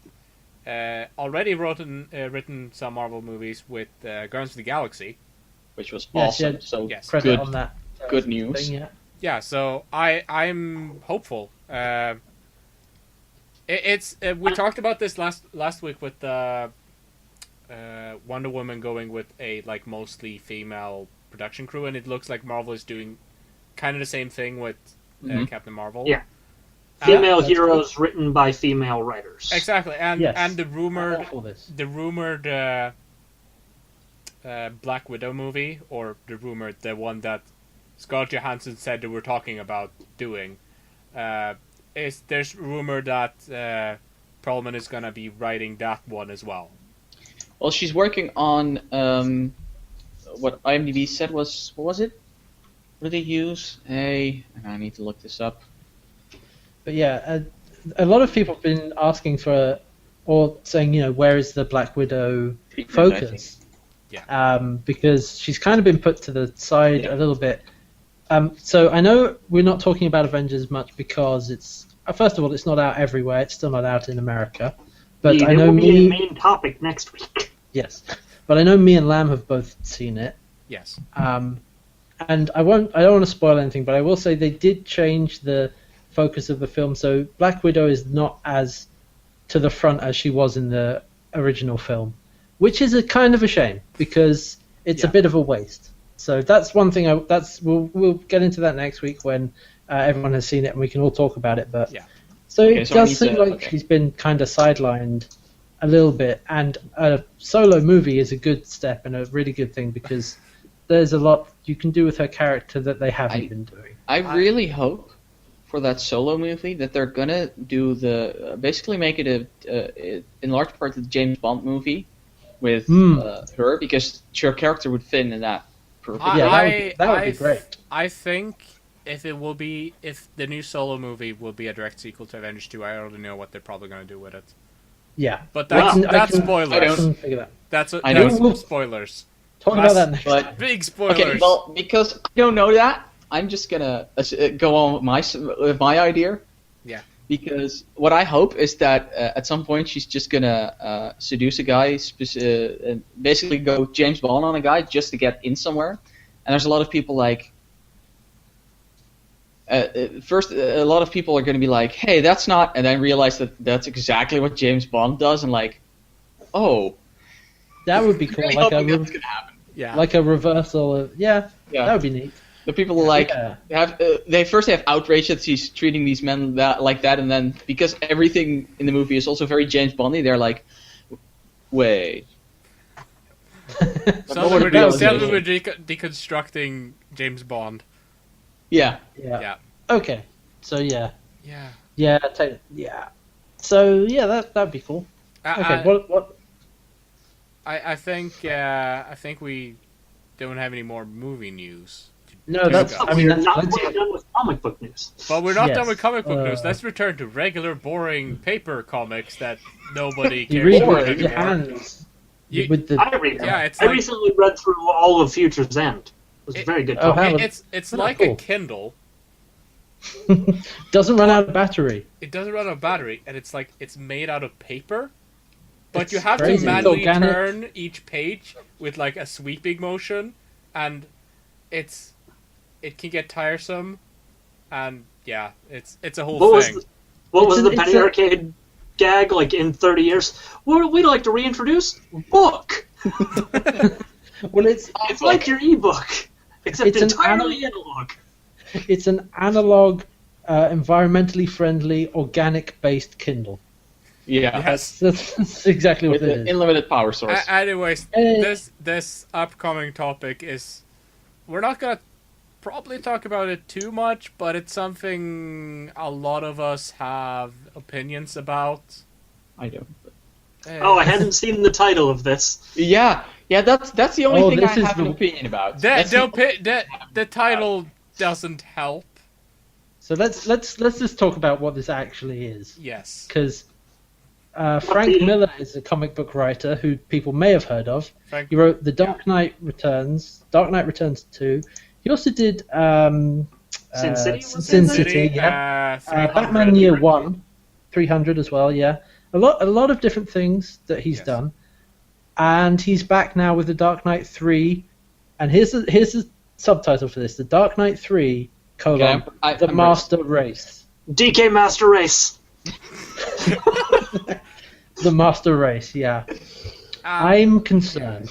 already written some Marvel movies with Guardians of the Galaxy, which was awesome. So credit on that. Good news. Thing, yeah. So I'm hopeful. We talked about this last week with Wonder Woman going with a mostly female production crew, and it looks like Marvel is doing kind of the same thing with Captain Marvel. Yeah. Female heroes written by female writers. Exactly, and the rumored Black Widow movie, or the one that Scarlett Johansson said they were talking about doing, there's rumor that Perlman is gonna be writing that one as well. Well, she's working on what IMDb said was, what was it? What did they use? I need to look this up. But yeah, a lot of people have been asking for, or saying, where is the Black Widow focus? Yeah. Because she's kind of been put to the side a little bit. So I know we're not talking about Avengers much because it's, first of all, it's not out everywhere. It's still not out in America. But I know it will be a main topic next week. Yes, but I know me and Lam have both seen it. Yes. And I don't want to spoil anything, but I will say they did change the focus of the film, so Black Widow is not as to the front as she was in the original film, which is a kind of a shame because it's a bit of a waste. So that's one thing. We'll get into that next week when everyone has seen it and we can all talk about it. But it does seem like she's been kind of sidelined a little bit, and a solo movie is a good step and a really good thing because there's a lot you can do with her character that they haven't been doing. I really hope for that solo movie that they're gonna do basically make it in large part the James Bond movie with her, because her character would fit in that perfectly. That would be great. I think if the new solo movie will be a direct sequel to Avengers 2, I already know what they're probably gonna do with it. Yeah, but that's spoilers. That's spoilers. Talk about that next time. Big spoilers. Okay, well, because I don't know that, I'm just gonna go on with my idea. Yeah. Because what I hope is that at some point she's just gonna seduce a guy, and basically go James Bond on a guy just to get in somewhere. And there's a lot of people first, a lot of people are going to be like, "Hey, that's not," and then realize that that's exactly what James Bond does, and oh, that would be cool. Really Like that's gonna happen. Yeah, like a reversal of that would be neat. The people they first have outrage that he's treating these men like that, and then because everything in the movie is also very James Bondy, they're like, "Wait." Suddenly realization. we're deconstructing James Bond. Yeah. Yeah. Okay. So yeah. Yeah. Yeah. So yeah, that'd be cool. Okay. What? I think we don't have any more movie news. No, that's. discuss. I mean, We're not that's quite done with comic book news. But we're not Yes. done with comic book news. Let's return to regular, boring paper comics that nobody you cares read about with your anymore. hands. You- With the. I read them. Yeah, it's I like- recently read through all of Future's End. It was a very good Oh, comic. how- It's Oh, like cool. a Kindle. Doesn't run out of battery. It doesn't run on a battery, and it's made out of paper. But It's you have crazy. to It's manually organic. turn each page with like a sweeping motion, and it can get tiresome, and yeah, it's a whole What thing. was the It's Penny Arcade gag like in 30 years? Well, we'd like to reintroduce book. Well, it's It's like your ebook, except It's an entirely analog. it's an analog, environmentally friendly, organic-based Kindle. Yeah. Yes. That's exactly what With it an is. unlimited power source. Anyways, Eh. this upcoming topic is we're not gonna probably talk about it too much, but it's something a lot of us have opinions about. I do. Oh, I hadn't seen the title of this. Yeah. That's the only Oh, thing I this is have an the- opinion about. That That's the title doesn't help. So let's just talk about what this actually is, Yes, because Frank Miller is a comic book writer who people may have heard of. Frank. He wrote The Dark Knight Returns, Dark Knight Returns 2. He also did Sin City, was it? Sin City, yeah. 300. Batman Year One, 300 as well, yeah. A lot of different things that he's Yes. done, and he's back now with The Dark Knight 3. And here's the subtitle for this: The Dark Knight 3: Okay, The I'm Master Race. DK Master Race. The Master Race, yeah. I'm concerned.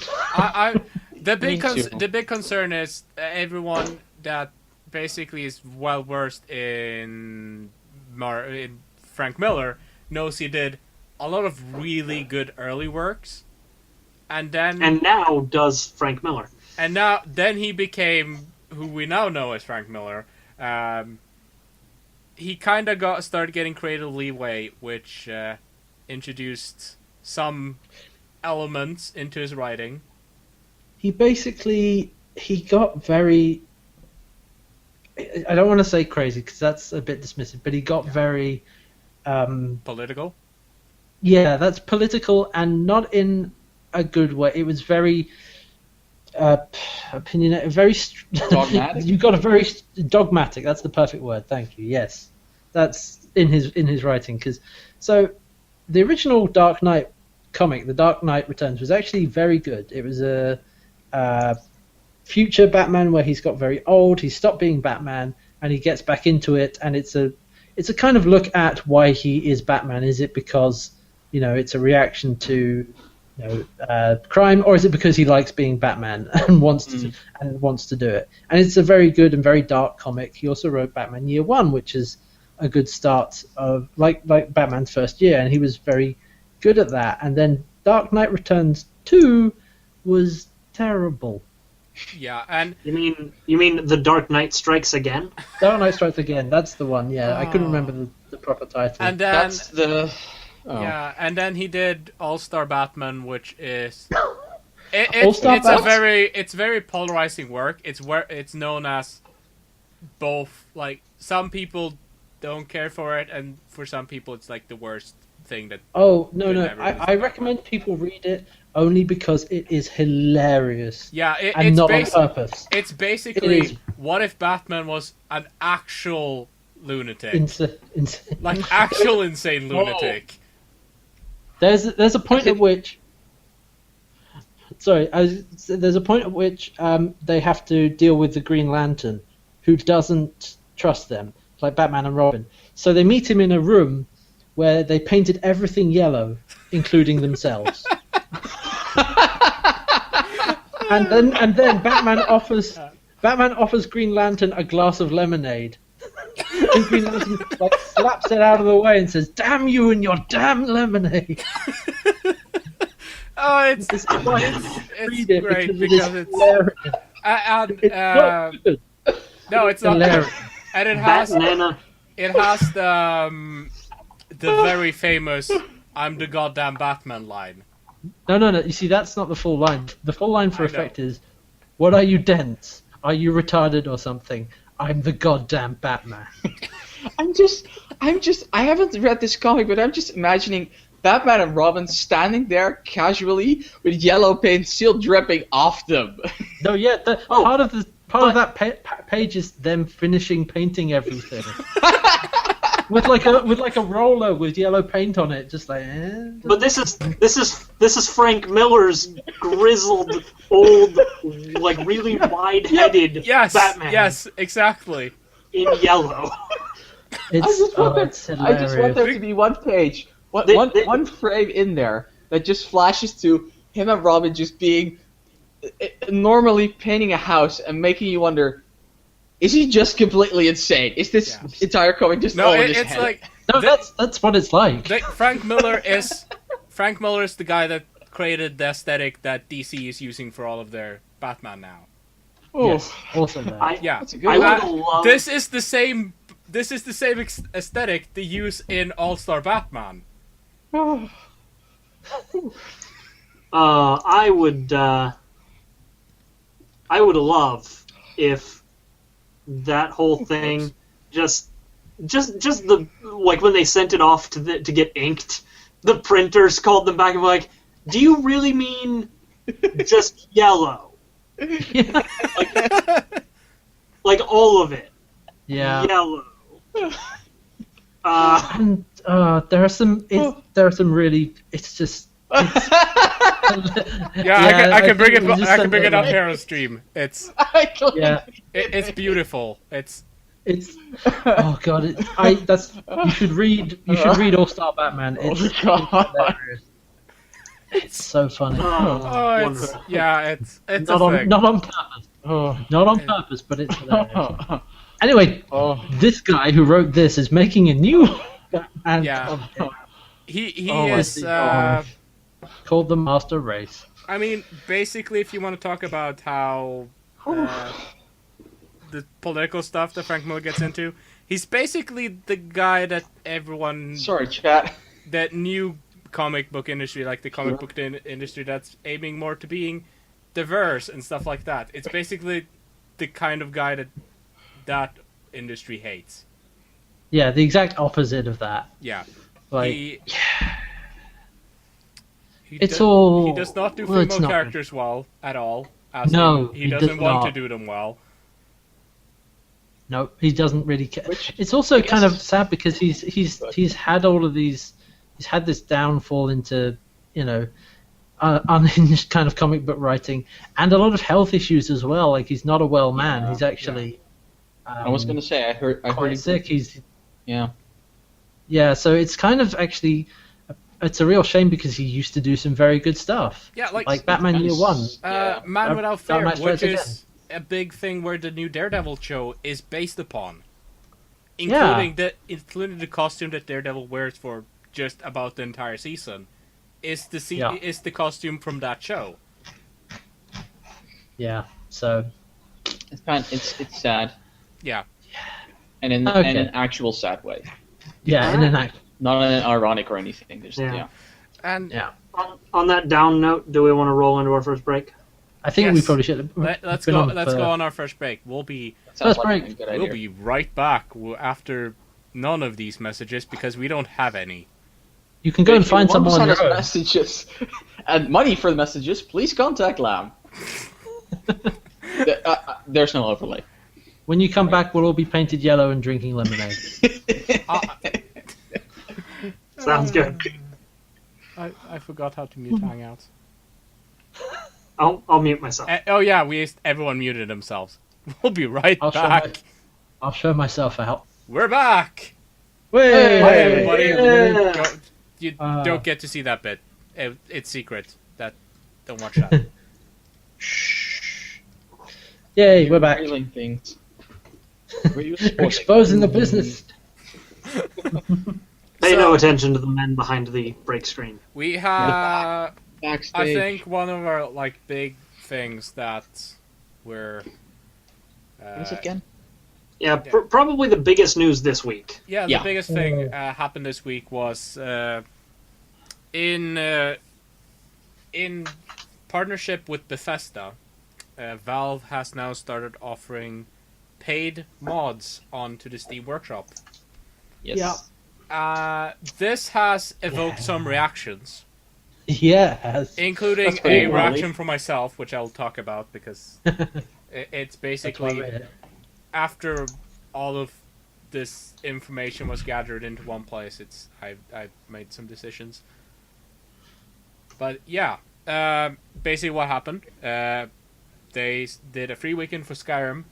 The big Me too. the big concern is everyone that basically is well versed in Frank Miller knows he did a lot of really good early works, and now does Frank Miller. then he became who we now know as Frank Miller. He kind of started getting creative leeway, which introduced some elements into his writing. He got very. I don't want to say crazy because that's a bit dismissive, but he got very. Political. Yeah, that's political and not in a good way. It was very opinionated, very Dogmatic? You got a very dogmatic. That's the perfect word. Thank you. Yes, that's in his writing. So the original Dark Knight comic, The Dark Knight Returns, was actually very good. It was a future Batman where he's got very old. He stopped being Batman and he gets back into it, and it's a kind of look at why he is Batman. Is it because it's a reaction to crime, or is it because he likes being Batman and wants to do it? And it's a very good and very dark comic. He also wrote Batman Year One, which is a good start of like Batman's first year, and he was very good at that. And then Dark Knight Returns 2 was terrible. Yeah, and You mean The Dark Knight Strikes Again? Dark Knight Strikes Again. That's the one. Yeah, I couldn't remember the proper title. and then That's the. Oh. yeah, and then he did All Star Batman, which is All-Star it's a Bat- it's very polarizing work. It's known as both, like, some people don't care for it, and for some people it's like the worst thing that. Oh no, Could no! never I listen. recommend people read it only because it is hilarious Yeah, and it's not on basi- purpose. It's basically It is. what if Batman was an actual lunatic, like Like actual insane lunatic. there's a point at which. Sorry, there's a point at which they have to deal with the Green Lantern, who doesn't trust them, like Batman and Robin. So they meet him in a room where they painted everything yellow, including themselves. and then Batman offers Green Lantern a glass of lemonade. And Green Lantern slaps it out of the way and says, "Damn you and your damn lemonade." Oh, it's Read it great because because it is it's hilarious. and It's not good. no, it's not. Hilarious. And it Batnana. has the very famous "I'm the goddamn Batman" line. No. You see, that's not the full line. The full line for I know. effect is, "What are you, dense? Are you retarded or something? I'm the goddamn Batman." I haven't read this comic, but I'm just imagining Batman and Robin standing there casually with yellow paint still dripping off them. No, yeah, part of that page is them finishing painting everything with like a roller with yellow paint on it, just like. But this is Frank Miller's grizzled, old, like really wide-headed Yes, Batman. yes, exactly. In yellow. I just want hilarious. there to be one page, one frame in there that just flashes to him and Robin just being normally painting a house and making you wonder, is he just completely insane? Is this entire comic just No, all in his it's head? like No, that's what it's like. Frank Miller is the guy that created the aesthetic that DC is using for all of their Batman now. Yes, also that. Yeah, That's a good I one. would love. this is the same aesthetic they use in All Star Batman. I would love if that whole thing just the like when they sent it off to get inked, the printers called them back and were like, "Do you really mean just yellow? Like all of it? Yeah. Yellow." And there are some really. It's just. It's, I can bring it. we just I can sent bring it up away. here on stream. It's Yeah. it's beautiful. It's Oh god, you should read All Star Batman. It's hilarious. It's so funny. oh, it's wonderful. it's not a on thing. not on purpose. Not on purpose, but it's hilarious. Anyway, this guy who wrote this is making a new Batman Yeah. comic He Oh, is. called The Master Race. I mean, basically, if you want to talk about how the political stuff that Frank Miller gets into, he's basically the guy that everyone Sorry, chat. that new comic book industry, like the comic book industry, that's aiming more to being diverse and stuff like that. It's basically the kind of guy that industry hates. Yeah, the exact opposite of that. Yeah. Like, He it's do- all. He does not do well, it's female not characters well at all. As No, he he doesn't does want to not. do them well. No, he doesn't really care. Which, It's also I guess- kind of sad because he's had all of these. He's had this downfall into unhinged kind of comic book writing and a lot of health issues as well. Like he's not a well man. Yeah, he's actually. I was gonna say I heard quite he sick. He's Yeah. yeah. So it's kind of actually. It's a real shame because he used to do some very good stuff. Yeah, Like Batman Year One. Yeah. Man Without Fear, Dark Knight which Rises is a big thing where the new Daredevil show is based upon, Yeah. including the costume that Daredevil wears for just about the entire season, is the costume from that show. Yeah. So It's sad. Yeah. And in an actual sad way. yeah, in an act. Not in an ironic or anything. There's Yeah. And Yeah. On that down note, do we want to roll into our first break? I think we Yes. probably should. let's been go. on Let's for- go on our first break. We'll be Sounds First like break. a good we'll idea. be right back after none of these messages because we don't have any. You can go and If you find want to someone on send your us own. messages and money for the messages, please contact Lam. There's no overlay. When you come back, we'll all be painted yellow and drinking lemonade. Sounds good. I forgot how to mute Hangouts. I'll mute myself. Oh yeah, everyone muted themselves. We'll be right back. I'll show myself out. We're back. Hey, Hi everybody. Yeah. You don't get to see that bit. It's secret. Don't watch that. Yay, we're back. Revealing things. Exposing the business. Pay no attention to the men behind the break screen. We have backstage. I think one of our big things that we're. What is it again? Yeah, probably the biggest news this week. Yeah, the biggest thing happened this week was in partnership with Bethesda, Valve has now started offering paid mods onto the Steam Workshop. Yes. Yeah. This has evoked some reactions. Yes. Including a reaction from myself, which I'll talk about because it's basically after all of this information was gathered into one place. I've made some decisions, but yeah, basically what happened. They did a free weekend for Skyrim,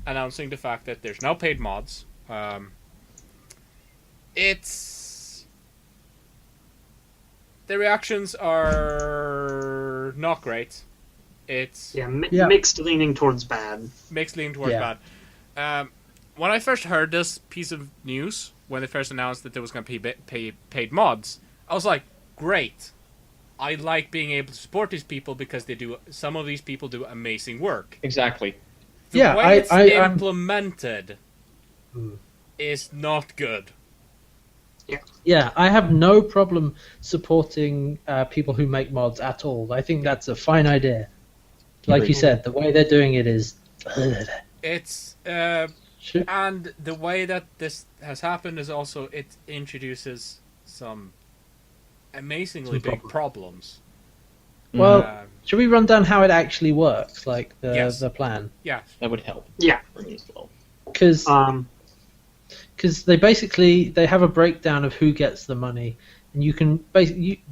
announcing the fact that there's no paid mods. The reactions are not great. It's mixed leaning towards bad. When I first heard this piece of news, when they first announced that there was going to be paid mods, I was like, great. I like being able to support these people because some of these people do amazing work. Exactly. The way it's implemented is not good. Yeah, I have no problem supporting people who make mods at all. I think that's a fine idea. Like you said, the way they're doing it is... It's... and the way that this has happened is also it introduces some amazingly big problems. Well, should we run down how it actually works, like the plan? Yeah. That would help. Yeah. Because they have a breakdown of who gets the money, and you can basically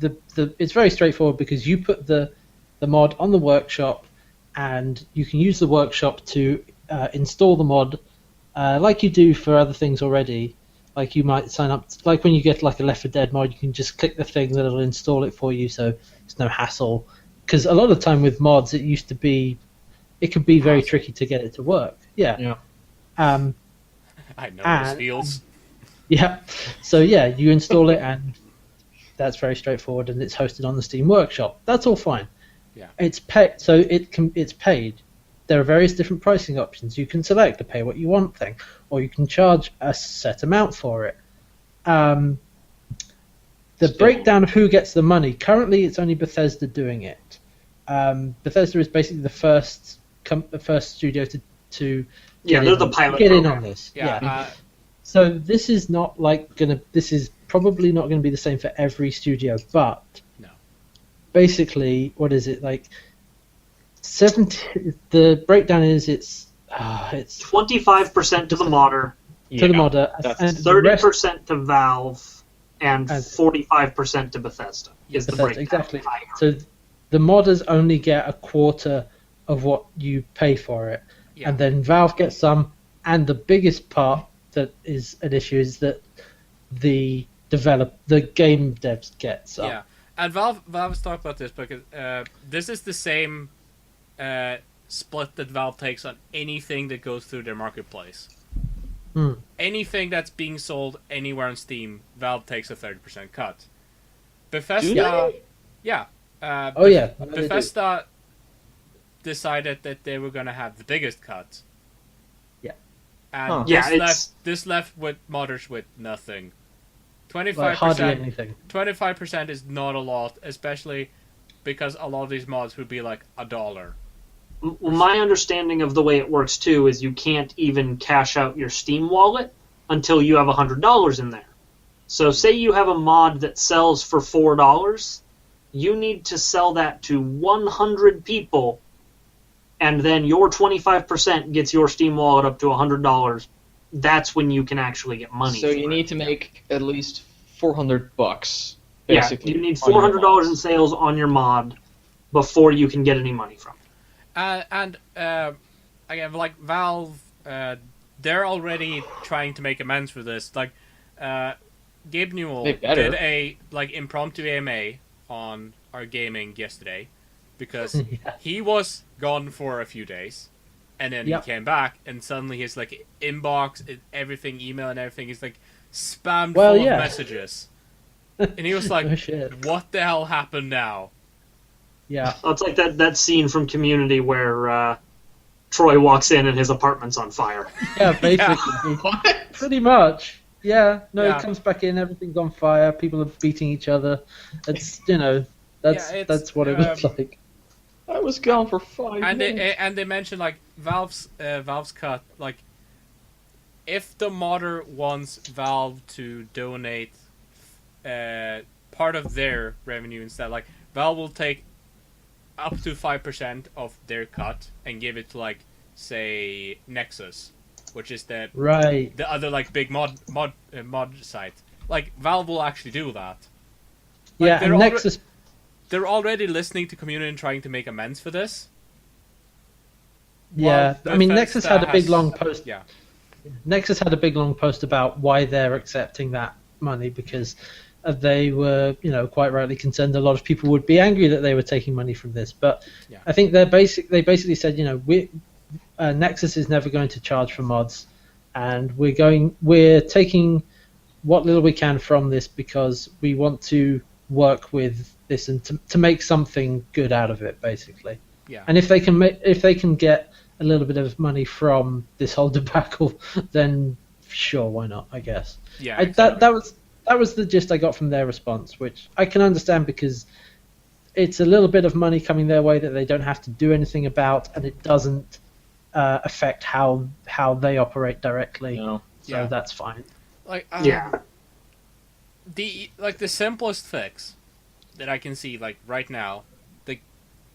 it's very straightforward because you put the mod on the workshop, and you can use the workshop to install the mod, like you do for other things already. Like you might sign up, like when you get like a Left 4 Dead mod, you can just click the thing that'll install it for you, so it's no hassle. Because a lot of the time with mods, it could be very tricky to get it to work. Yeah. I know this feels. Yeah. So yeah, you install it, and that's very straightforward, and it's hosted on the Steam Workshop. That's all fine. Yeah. It's paid, so it's paid. There are various different pricing options. You can select the pay what you want thing, or you can charge a set amount for it. The breakdown of who gets the money. Currently, it's only Bethesda doing it. Bethesda is basically the first studio to they're the pilot get program. in on this. Yeah. So this is not This is probably not going to be the same for every studio, but no. Basically, what is it like? 70. The breakdown is it's 25% to the modder, to the modder, and 30% to Valve, and 45% to Bethesda. Is the breakdown exactly? So the modders only get a quarter of what you pay for it, and then Valve gets some. And the biggest part that is an issue is that the game devs get some. Yeah, and Valve's talked about this because this is the same split that Valve takes on anything that goes through their marketplace. Anything that's being sold anywhere on Steam, Valve takes a 30% cut. Bethesda, Bethesda decided that they were going to have the biggest cut. Yeah. And this left with modders with nothing. 25%. Hardly anything. 25% is not a lot, especially because a lot of these mods would be like $1. Well, my understanding of the way it works too is you can't even cash out your Steam wallet until you have $100 in there. So say you have a mod that sells for $4, you need to sell that to 100 people, and then your 25% gets your Steam wallet up to $100. That's when you can actually get money. So you need to make at least $400. Basically, you need $400 in sales on your mod before you can get any money from it. And again, like Valve, they're already trying to make amends for this. Like, Gabe Newell did a impromptu AMA on our gaming yesterday because he was gone for a few days, and then he came back, and suddenly his inbox, everything, email and everything is spammed full of messages, and he was like, "What the hell happened now?" Yeah. It's like that scene from Community where Troy walks in and his apartment's on fire. Yeah, basically. What? Pretty much. Yeah. No, Yeah. he comes back in, everything's on fire, people are beating each other. It's, that's what it was like. I was gone for 5 minutes. And they mentioned like Valve's cut, like if the modder wants Valve to donate part of their revenue instead, like Valve will take up to 5% of their cut and give it to like say Nexus, which is the other like big mod site. Like Valve will actually do that. Like, Yeah, and Nexus. They're already listening to community and trying to make amends for this. Yeah, Well, I mean, Bethesda Nexus had a big has- long post. Yeah. Nexus had a big long post about why they're accepting that money because they were, quite rightly concerned a lot of people would be angry that they were taking money from this. But Yeah. I think they basically said, Nexus is never going to charge for mods, and we're taking what little we can from this because we want to work with this and to make something good out of it, basically. Yeah. And if they can get a little bit of money from this whole debacle, then sure, why not? I guess. Yeah. That was the gist I got from their response, which I can understand because it's a little bit of money coming their way that they don't have to do anything about, and it doesn't affect how they operate directly. No. So that's fine. Like Yeah. the simplest fix that I can see like right now that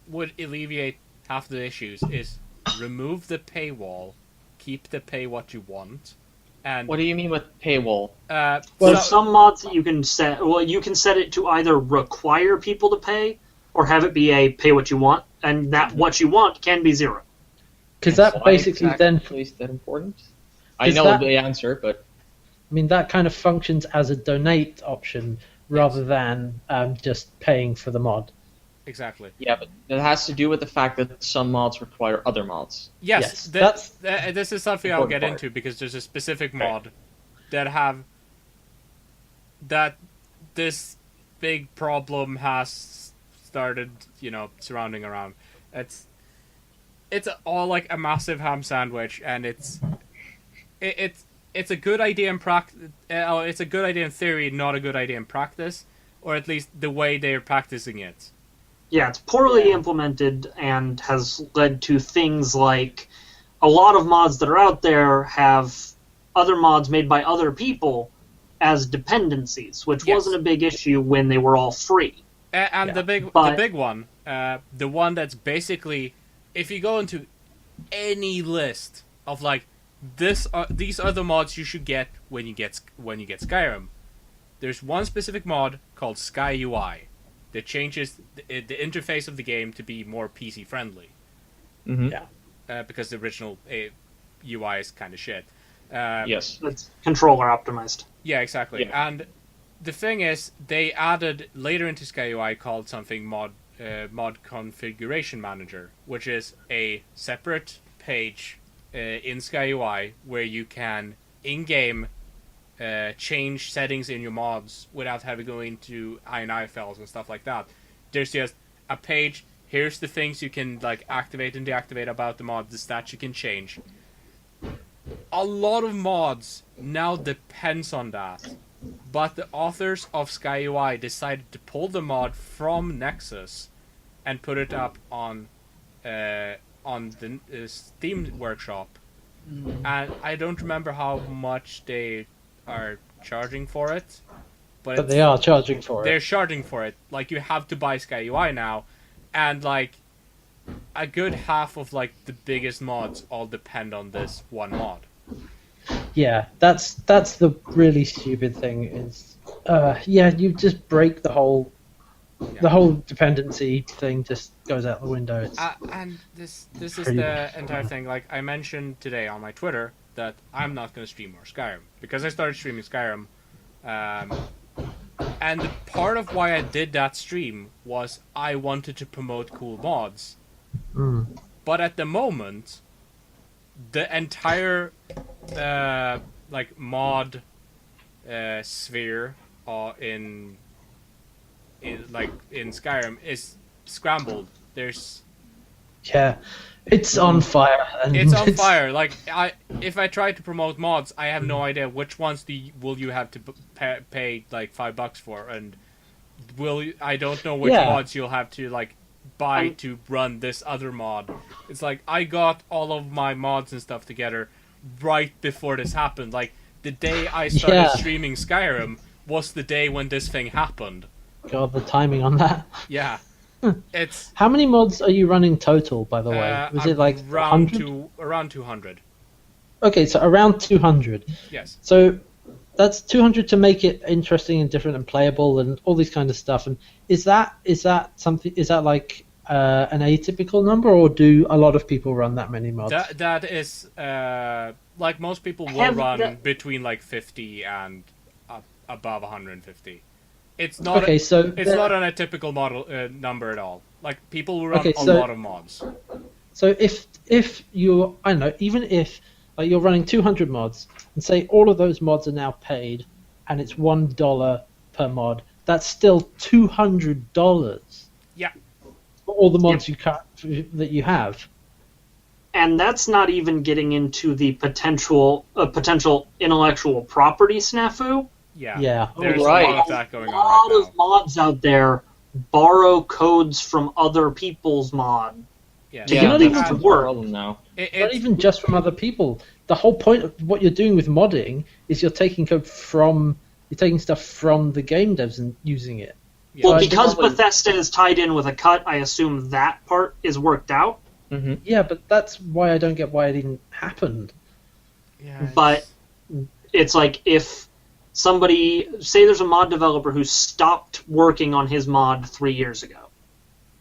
would alleviate half the issues is remove the paywall, keep the pay what you want, and What do you mean with paywall? There's some mods that you can set. Well, you can set it to either require people to pay or have it be a pay what you want, and that what you want can be zero. Because that basically exactly is that important? I 'Cause know that- the answer, but I mean, that kind of functions as a donate option rather than just paying for the mod. exactly. yeah, but it has to do with the fact that some mods require other mods. Yes, Yes, this is something I'll get Important part. into because there's a specific mod that this big problem has started, surrounding around. It's all like a massive ham sandwich, and it's a good idea in it's a good idea in theory, not a good idea in practice, or at least the way they're practicing it. Yeah, it's poorly implemented and has led to things like a lot of mods that are out there have other mods made by other people as dependencies, which Yes. wasn't a big issue when they were all free. And the big one, the one that's basically, if you go into any list of like these are the mods you should get when you get Skyrim, there's one specific mod called Sky UI that changes the interface of the game to be more PC friendly. Mm-hmm. Yeah. Because the original UI is kind of shit. Yes. It's controller optimized. Yeah, exactly. Yeah. And the thing is, they added later into Sky UI called something mod configuration manager, which is a separate page in Sky UI where you can in-game change settings in your mods without having to go into INI files and stuff like that. There's just a page. Here's the things you can like activate and deactivate about the mod. The stats you can change. A lot of mods now depends on that, but the authors of Sky UI decided to pull the mod from Nexus and put it up on the Steam workshop, and I don't remember how much they are charging for it, But they are charging for they're it. charging for it. Like you have to buy Sky UI now, and like a good half of like the biggest mods all depend on this one mod. Yeah, that's the really stupid thing is, you just break the whole dependency thing just goes out the window. It's, And this is Pretty the much. entire thing. Like I mentioned today on my Twitter that I'm not going to stream more Skyrim because I started streaming Skyrim, and part of why I did that stream was I wanted to promote cool mods. But at the moment, the entire mod sphere in Skyrim is scrambled. There's it's on fire. And it's on fire. Like if I try to promote mods, I have no idea which ones will you have to pay like $5 for, and I don't know which mods you'll have to like buy to run this other mod. It's like I got all of my mods and stuff together right before this happened. Like the day I started streaming Skyrim was the day when this thing happened. God, the timing on that. Yeah. It's how many mods are you running total, by the way? Was it like around 200? Okay, so around 200. Yes. So that's 200 to make it interesting and different and playable and all these kind of stuff. And is that something? Is that like an atypical number, or do a lot of people run that many mods? That is like most people will run between like 50 and above 150. It's not okay, it's not an atypical model number at all. Like people will run a lot of mods. So if you even if like you're running 200 mods and say all of those mods are now paid and it's $1 per mod, that's still $200. Yeah. For all the mods that you have. And that's not even getting into the potential intellectual property snafu. Yeah. There's a lot of that going on right now. A lot of mods out there borrow codes from other people's mod. Not even to work. Now. Not even just from other people. The whole point of what you're doing with modding is you're taking stuff from the game devs and using it. Yeah. Well, because Bethesda is tied in with a cut, I assume that part is worked out. Mm-hmm. Yeah, but that's why I don't get why it even happened. Yeah. But it's like if somebody, say there's a mod developer who stopped working on his mod 3 years ago.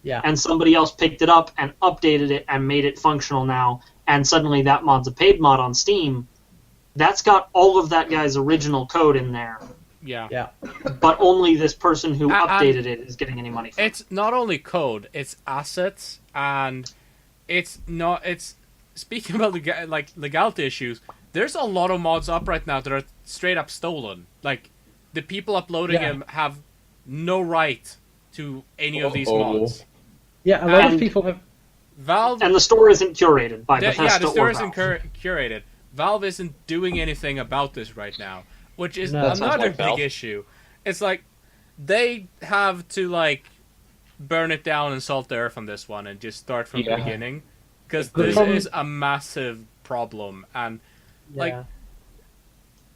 Yeah. And somebody else picked it up and updated it and made it functional now, and suddenly that mod's a paid mod on Steam. That's got all of that guy's original code in there. Yeah. But only this person who updated it is getting any money from it. It's not only code, it's assets, and it's speaking about legality issues, there's a lot of mods up right now that are straight up stolen. Like the people uploading them have no right to any of these mods. Yeah, a lot of people have. Valve and the store isn't curated by Bethesda. Yeah, the store isn't Valve. curated. Valve isn't doing anything about this right now, which is sounds another like big Valve. issue. It's like they have to burn it down and salt the earth on this one and just start from the beginning, because this is a massive problem, and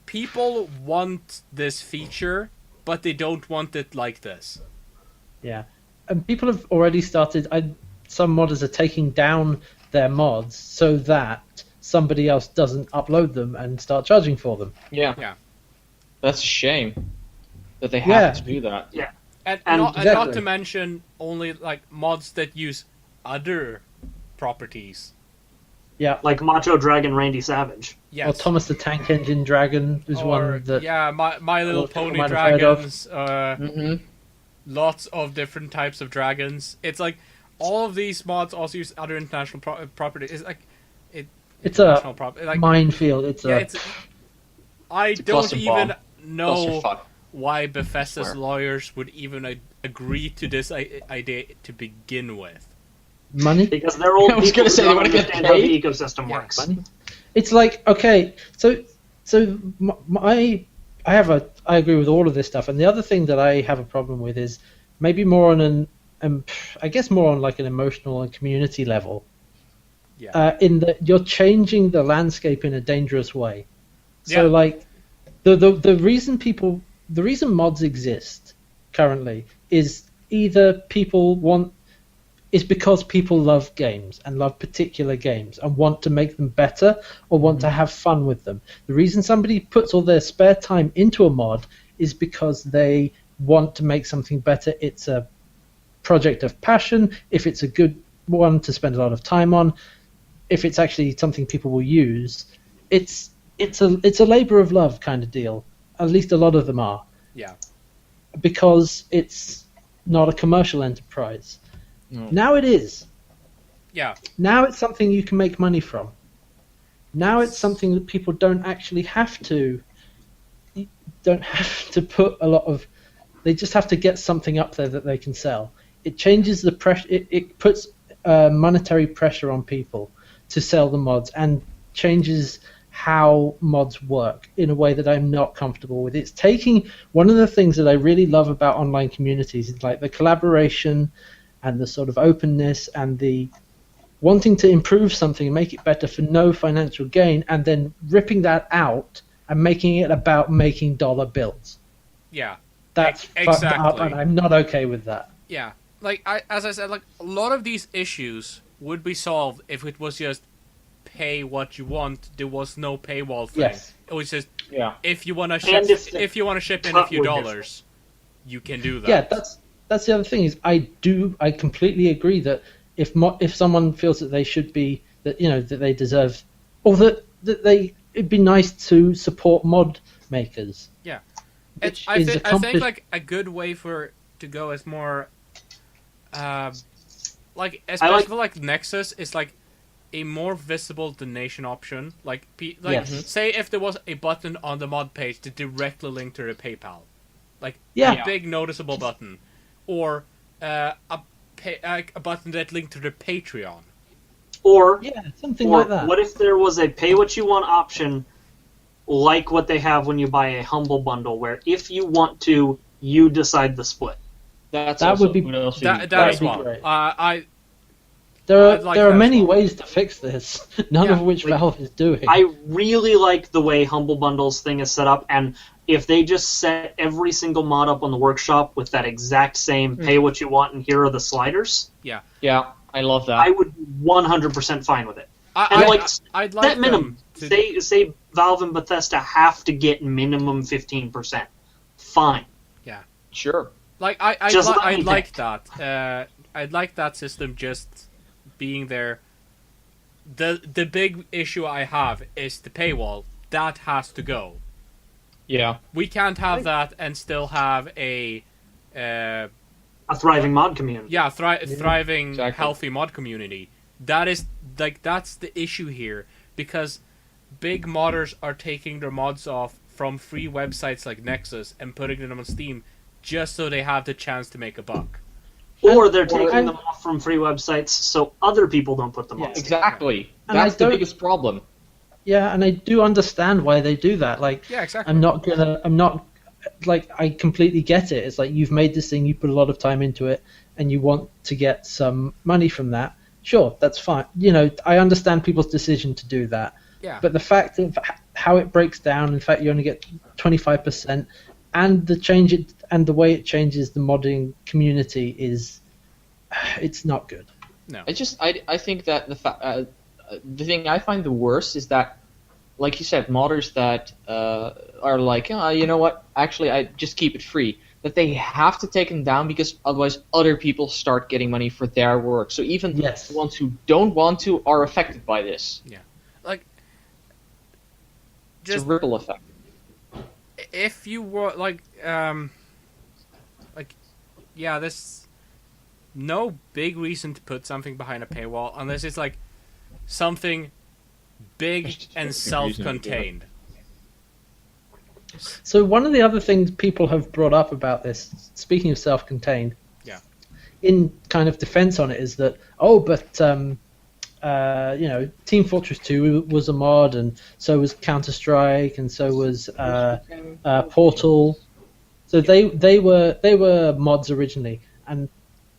people want this feature, but they don't want it like this. Yeah, and people have already started. Some modders are taking down their mods so that somebody else doesn't upload them and start charging for them. Yeah. That's a shame that they have to do that. Yeah. And not to mention only mods that use other properties. Yeah. Like Macho Dragon Randy Savage. Yes. Or Thomas the Tank Engine Dragon is one that... Yeah, My Little Pony might have heard of. dragons. Lots of different types of dragons. It's like all of these mods also use other international properties. It's like it's a minefield. I don't even know why Bethesda's lawyers would even agree to this idea to begin with. Money? Because they're old people going to say they want to get understand how the paid. ecosystem works. Money? It's like, okay, so I agree with all of this stuff, and the other thing that I have a problem with is maybe more on I guess more on like an emotional and community level. Yeah. In that you're changing the landscape in a dangerous way. So Yeah. like the reason mods exist currently is either is because people love games and love particular games and want to make them better or want to have fun with them. The reason somebody puts all their spare time into a mod is because they want to make something better. It's a project of passion. If it's a good one to spend a lot of time on, if it's actually something people will use, it's a labor of love kind of deal. At least a lot of them are. Yeah. Because it's not a commercial enterprise. No. Now it is. Yeah. Now it's something you can make money from. Now it's something that people don't actually have to put a lot of... They just have to get something up there that they can sell. it changes the pressure. It puts monetary pressure on people to sell the mods and changes how mods work in a way that I'm not comfortable with. It's taking one of the things that I really love about online communities is like the collaboration and the sort of openness and the wanting to improve something and make it better for no financial gain, and then ripping that out and making it about making dollar bills. Yeah. That's fucked up, and I'm not okay with that. Yeah. Like, as I said, like, a lot of these issues would be solved if it was just pay what you want. There was no paywall thing. Yes. It was just, Yeah. if you want to ship in a few dollars, you can do that. Yeah, that's the other thing is I completely agree that if someone feels that they should be, that that they deserve, or that it'd be nice to support mod makers. Yeah. I think like a good way to go is more like, especially for like Nexus, is like a more visible donation option. Like Yes. say if there was a button on the mod page to directly link to the PayPal, like Yeah. a big noticeable button, or a button that linked to the Patreon. Or something like that. What if there was a pay what you want option, like what they have when you buy a Humble Bundle, where if you want to, you decide the split. That would be That is one. great. There There are many ways to fix this, none of which Valve is doing. I really like the way Humble Bundles thing is set up, and if they just set every single mod up on the workshop with that exact same pay what you want and here are the sliders, Yeah, I love that. I would be 100% fine with it. I'd like that minimum. them to... Say Valve and Bethesda have to get minimum 15%. Fine. Yeah. Sure. Like I'd like that. I'd like that system just being there. The big issue I have is the paywall. That has to go. Yeah. We can't have that and still have a thriving mod community. Yeah, thriving, exactly. Healthy mod community. That's the issue here, because big modders are taking their mods off from free websites like Nexus and putting them on Steam just so they have the chance to make a buck. Or they're taking them off from free websites so other people don't put them on. Exactly. And That's the biggest problem. Yeah, and I do understand why they do that. Like, yeah, exactly. I completely get it. It's like, you've made this thing, you put a lot of time into it, and you want to get some money from that. Sure, that's fine. I understand people's decision to do that. Yeah. But the fact of how it breaks down, in fact, you only get 25%, and the way it changes the modding community it's not good. No. I think that the thing I find the worst is that, like you said, modders that are like, you know what? Actually, I just keep it free. That they have to take them down because otherwise other people start getting money for their work. So even the ones who don't want to are affected by this. Yeah, like it's a ripple effect. If you were there's no big reason to put something behind a paywall unless it's like something big and self-contained. So one of the other things people have brought up about this, speaking of self-contained, in kind of defense on it, is that Team Fortress 2 was a mod, and so was Counter-Strike, and so was Portal. So they were mods originally, and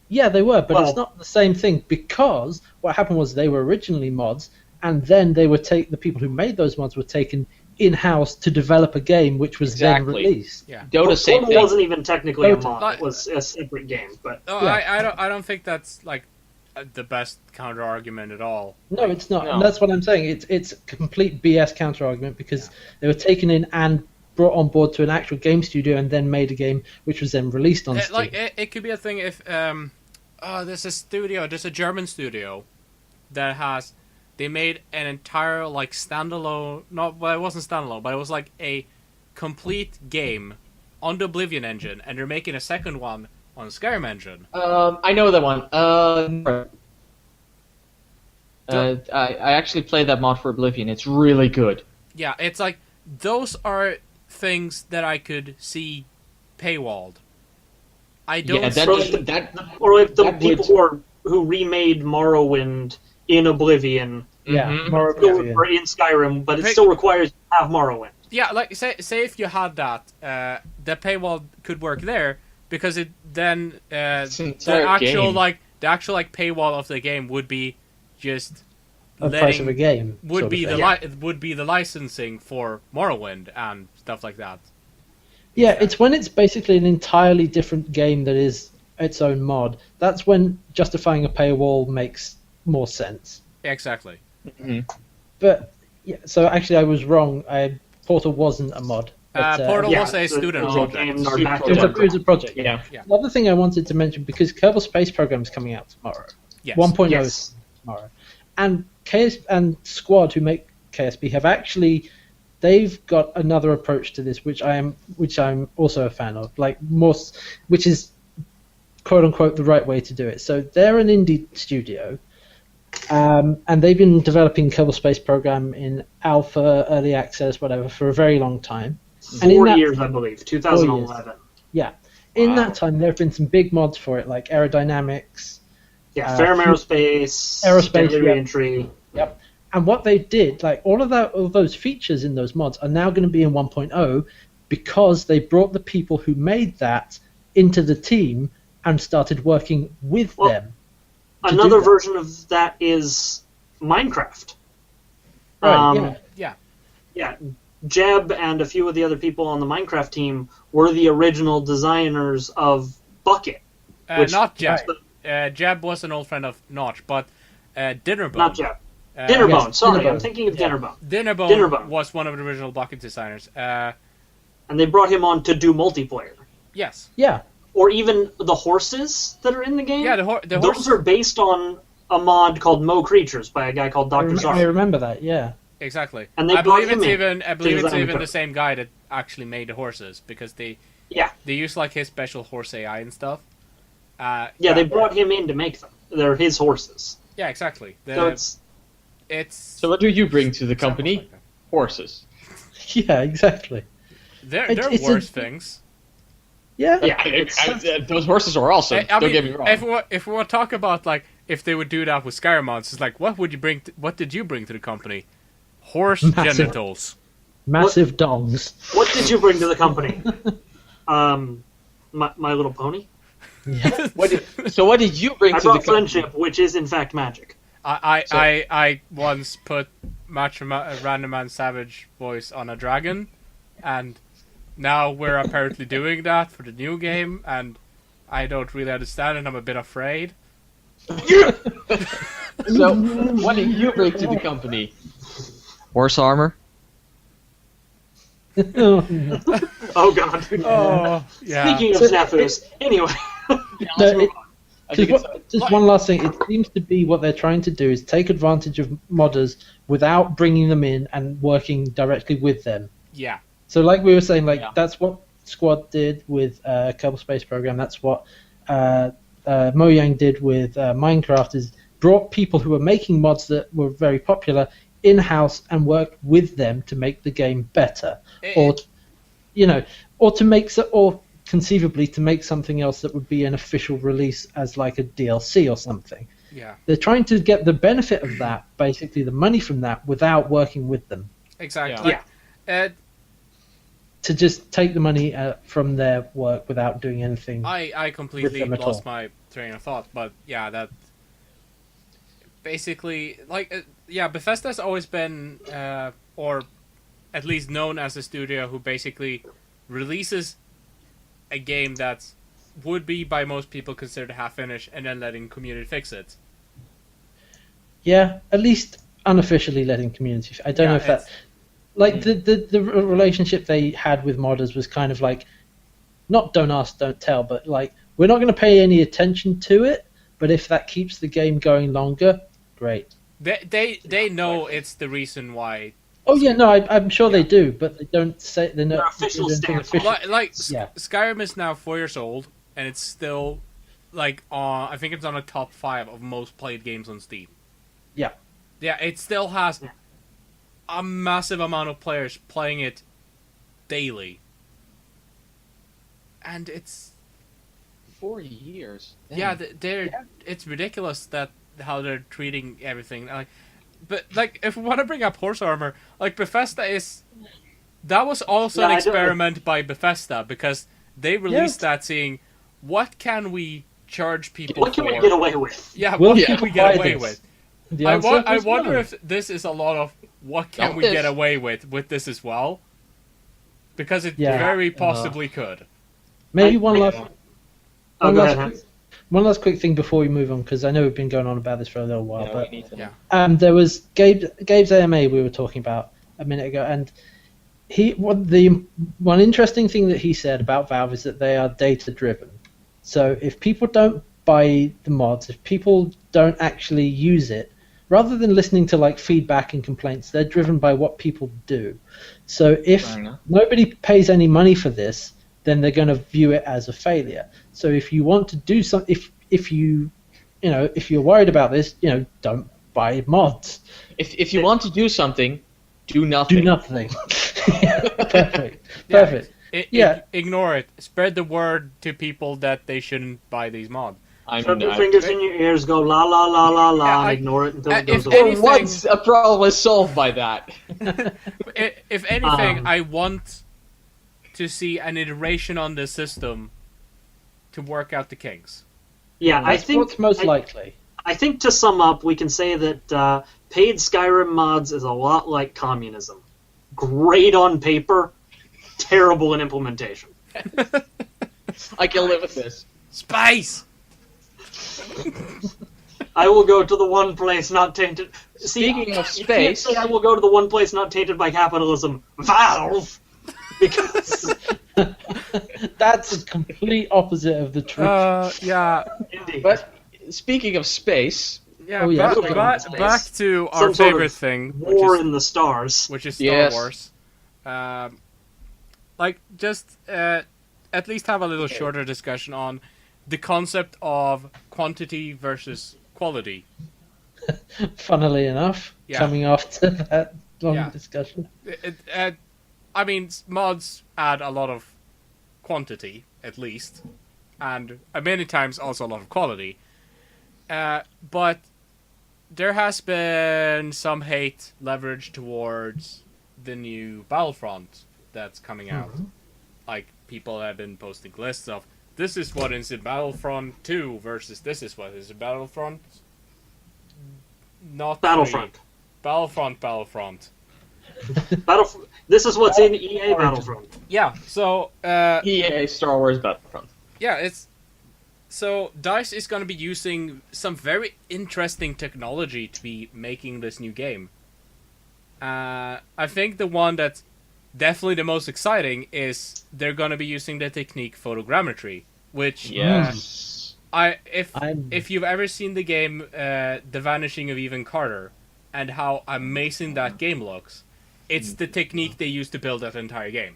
yeah, they were, but it's not the same thing, because what happened was they were originally mods, and then the people who made those mods were taken in-house to develop a game, which was then released. Yeah, Dota same thing. Wasn't even technically a mod; it was a separate game. But I don't think that's like the best counter argument at all. No, it's not. No. And that's what I'm saying. It's a complete BS counter argument, because they were taken in and brought on board to an actual game studio and then made a game which was then released on Steam. It could be a thing if there's a German studio that they made an entire standalone. It wasn't standalone, but it was like a complete game on the Oblivion engine, and they're making a second one on Skyrim engine. I know that one. I actually played that mod for Oblivion. It's really good. Yeah, it's like those are things that I could see paywalled. I don't. Yeah, see- or like the that people who remade Morrowind in Oblivion, Yeah, Mhm. more Oblivion. or in Skyrim, but it Hey- still requires you to have Morrowind. Yeah, like say if you had that, the paywall could work there because it then It's an the entire actual game. paywall of the game would be just The price of a game. would sort of be thing. would be the licensing for Morrowind and stuff like that. Yeah, it's when it's basically an entirely different game that is its own mod. That's when justifying a paywall makes more sense. Exactly. But yeah, so actually I was wrong. Portal wasn't a mod. But, Portal Yeah, was a the- student the project. game Student Nordback project. it was a project. Yeah. The other thing I wanted to mention, because Kerbal Space Program is coming out tomorrow. Yes. 1.0 Yes. is tomorrow. And and Squad, who make KSB, have actually they've got another approach to this, which I'm also a fan of. Which is quote unquote the right way to do it. So they're an indie studio, and they've been developing Kerbal Space Program in alpha, early access, whatever, for a very long time. And in 4 that years, I believe, 2011. Yeah. In Wow. that time, there have been some big mods for it, like aerodynamics. Yeah, Ferrum Aerospace, Deadly yeah. Reentry. Yep. And what they did, like all of those features in those mods are now going to be in 1.0 because they brought the people who made that into the team and started working with Well, them. Another that. version of that is Minecraft. Right, Yeah. Yeah, Jeb and a few of the other people on the Minecraft team were the original designers of Bucket. Which- Not Jeb. Right. Jeb was an old friend of Notch, but Dinnerbone. Not Jeb. Dinnerbone, yes, sorry, Dinnerbone. I'm thinking of Yeah. Dinnerbone. Dinnerbone was one of the original Bucket designers. And they brought him on to do multiplayer. Yes. Yeah. Or even the horses that are in the game. Yeah, the Those horse. are based on a mod called Mo Creatures by a guy called Dr. I Zar. remember that, yeah. Exactly. And they I brought believe him it's in even. I believe to it's design even the the same guy that actually made the horses because they Yeah. use like his special horse AI and stuff. Yeah, they brought him in to make them. They're his horses. Yeah, exactly. So it's So what do you bring to the company? Like that. Horses. Yeah, exactly. There It's- are it's worse a- things. Yeah. yeah. Those horses are awesome. I Don't mean, get me wrong. if we want to talk about like if they would do that with Skyrim mods, it's like what would you bring? What did you bring to the company? Horse Massive. genitals. Massive dongs. What did you bring to the company? My Little Pony. Yeah. So what did you bring I to the brought company? friendship, which is in fact magic. I once put Random Man Savage voice on a dragon, and now we're apparently doing that for the new game, and I don't really understand it. I'm a bit afraid. So what did you bring to the company? Horse armor. Oh god. Oh, yeah. Speaking of So snafus, anyway. Let's move on. I think it's Just one last thing. It seems to be what they're trying to do is take advantage of modders without bringing them in and working directly with them. Yeah. So, like we were saying, Yeah. that's what Squad did with Kerbal Space Program. That's what Mojang did with Minecraft. Is brought people who were making mods that were very popular in house and worked with them to make the game better, or to make or conceivably to make something else that would be an official release as like a DLC or something. Yeah. They're trying to get the benefit of that, basically the money from that, without working with them. Exactly. Yeah. To just take the money from their work without doing anything. I completely them at lost all. my train of thought, but yeah, that basically Bethesda's always been or at least known as a studio who basically releases a game that would be by most people considered half finished and then letting community fix it. Yeah, at least unofficially letting community. I don't know if that, like the relationship they had with modders was kind of like, not don't ask, don't tell, but like we're not going to pay any attention to it. But if that keeps the game going longer, great. They know it's the reason why. Oh yeah, no, I'm sure they do, but they don't say they're not. Their official they don't think stance on official. Like Skyrim is now 4 years old, and it's still like I think it's on a top 5 of most played games on Steam. Yeah. Yeah, it still has a massive amount of players playing it daily, and it's 4 years. Damn. Yeah, it's ridiculous that how they're treating everything. But if we want to bring up horse armor, Bethesda that was also an experiment by Bethesda, because they released that saying, what can we charge people What can we get away with? Yeah, what can we get away with? I wonder no. if this is a lot of what can we get away with this as well, because it very possibly could. Maybe one last quick thing before we move on, because I know we've been going on about this for a little while. There was Gabe's AMA we were talking about a minute ago, and one interesting thing that he said about Valve is that they are data driven. So if people don't buy the mods, if people don't actually use it, rather than listening to feedback and complaints, they're driven by what people do. So if nobody pays any money for this, then they're going to view it as a failure. So if you want to do something, if you're worried about this, don't buy mods. If you want to do something, do nothing. Do nothing. Perfect. Perfect. Ignore it. Spread the word to people that they shouldn't buy these mods. Put your fingers in your ears, go la la la la la, and ignore it until it goes away. Once a problem is solved by that. If anything, I want to see an iteration on the system to work out the kinks. Yeah, I think what's most likely. I think to sum up, we can say that paid Skyrim mods is a lot like communism. Great on paper, terrible in implementation. I can live with this. Space! I will go to the one place not tainted... Speaking of space... You can't say I will go to the one place not tainted by capitalism. Valve! Because... That's the complete opposite of the truth. Yeah. Indeed. But speaking of space... Yeah, back to our Some favorite thing. War in the stars. Which is Star Wars. At least have a little shorter discussion on the concept of quantity versus quality. Funnily enough, coming after that long discussion. Mods add a lot of quantity, at least, and many times also a lot of quality. But there has been some hate leveraged towards the new Battlefront that's coming out. People have been posting lists of, this is what is in Battlefront 2 versus this is what is in Battlefront... Not Battlefront. 3. Battlefront. This is what's in EA Battlefront. Yeah, so... EA Star Wars Battlefront. Yeah, so DICE is going to be using some very interesting technology to be making this new game. I think the one that's definitely the most exciting is they're going to be using the technique photogrammetry, which if you've ever seen the game The Vanishing of Ethan Carter and how amazing that game looks, it's the technique they use to build that entire game.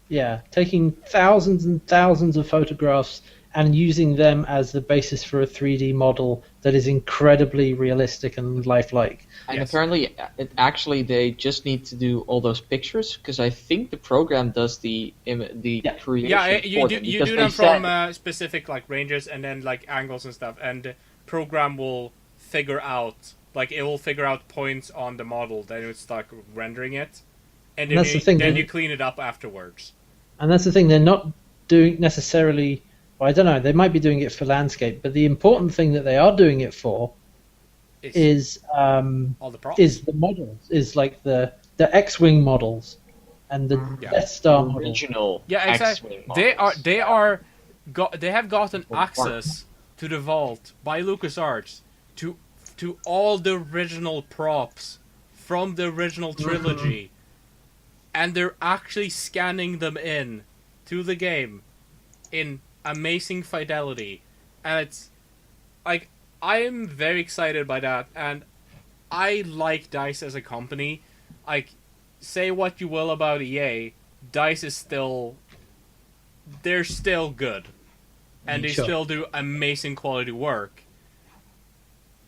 Yeah, taking thousands and thousands of photographs and using them as the basis for a 3D model that is incredibly realistic and lifelike. And apparently, they just need to do all those pictures, because I think the program does the creation. Yeah, you do them from specific ranges and then angles and stuff, and the program will figure out points on the model, then it start rendering it, and then you clean it up afterwards. And that's the thing, they're not doing necessarily. Well, I don't know. They might be doing it for landscape, but the important thing that they are doing it for is the models, is the X-wing models and the Death Star models. Original. Yeah, exactly. They have gotten access to the vault by LucasArts to all the original props from the original trilogy, and they're actually scanning them in to the game in amazing fidelity, and it's I am very excited by that, and I like DICE as a company. Say what you will about EA, DICE is they're still good, and they still do amazing quality work,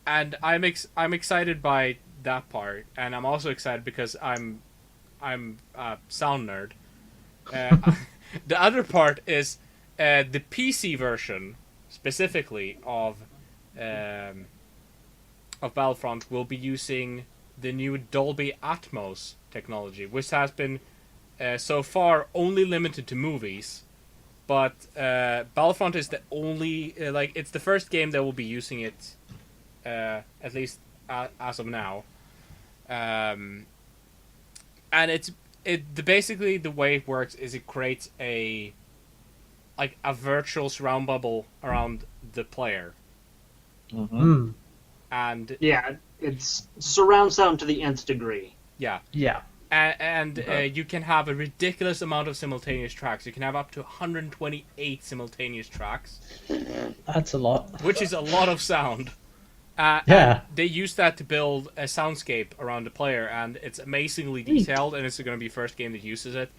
and I'm excited by that part, and I'm also excited because I'm a sound nerd. The other part is the PC version, specifically of Battlefront, will be using the new Dolby Atmos technology, which has been so far only limited to movies. But Battlefront is the only it's the first game that will be using it, at least as of now. And basically the way it works is it creates a virtual surround bubble around the player. Mm. And yeah, it's surround sound to the nth degree. Yeah. Yeah. And you can have a ridiculous amount of simultaneous tracks. You can have up to 128 simultaneous tracks. That's a lot. Which is a lot of sound. Yeah. And they use that to build a soundscape around the player, and it's amazingly detailed, and it's going to be the first game that uses it.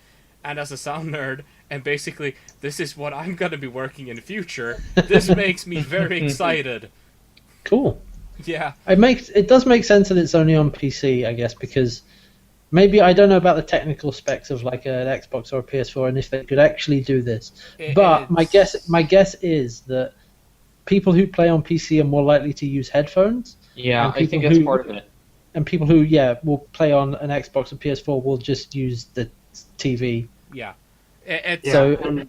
And as a sound nerd, and basically, this is what I'm going to be working in the future, this makes me very excited. Cool. Yeah. It does make sense that it's only on PC, I guess, because maybe I don't know about the technical specs of like an Xbox or a PS4 and if they could actually do this. But my guess is that people who play on PC are more likely to use headphones. Yeah, I think that's part of it. And people who will play on an Xbox or PS4 will just use the TV. Yeah. So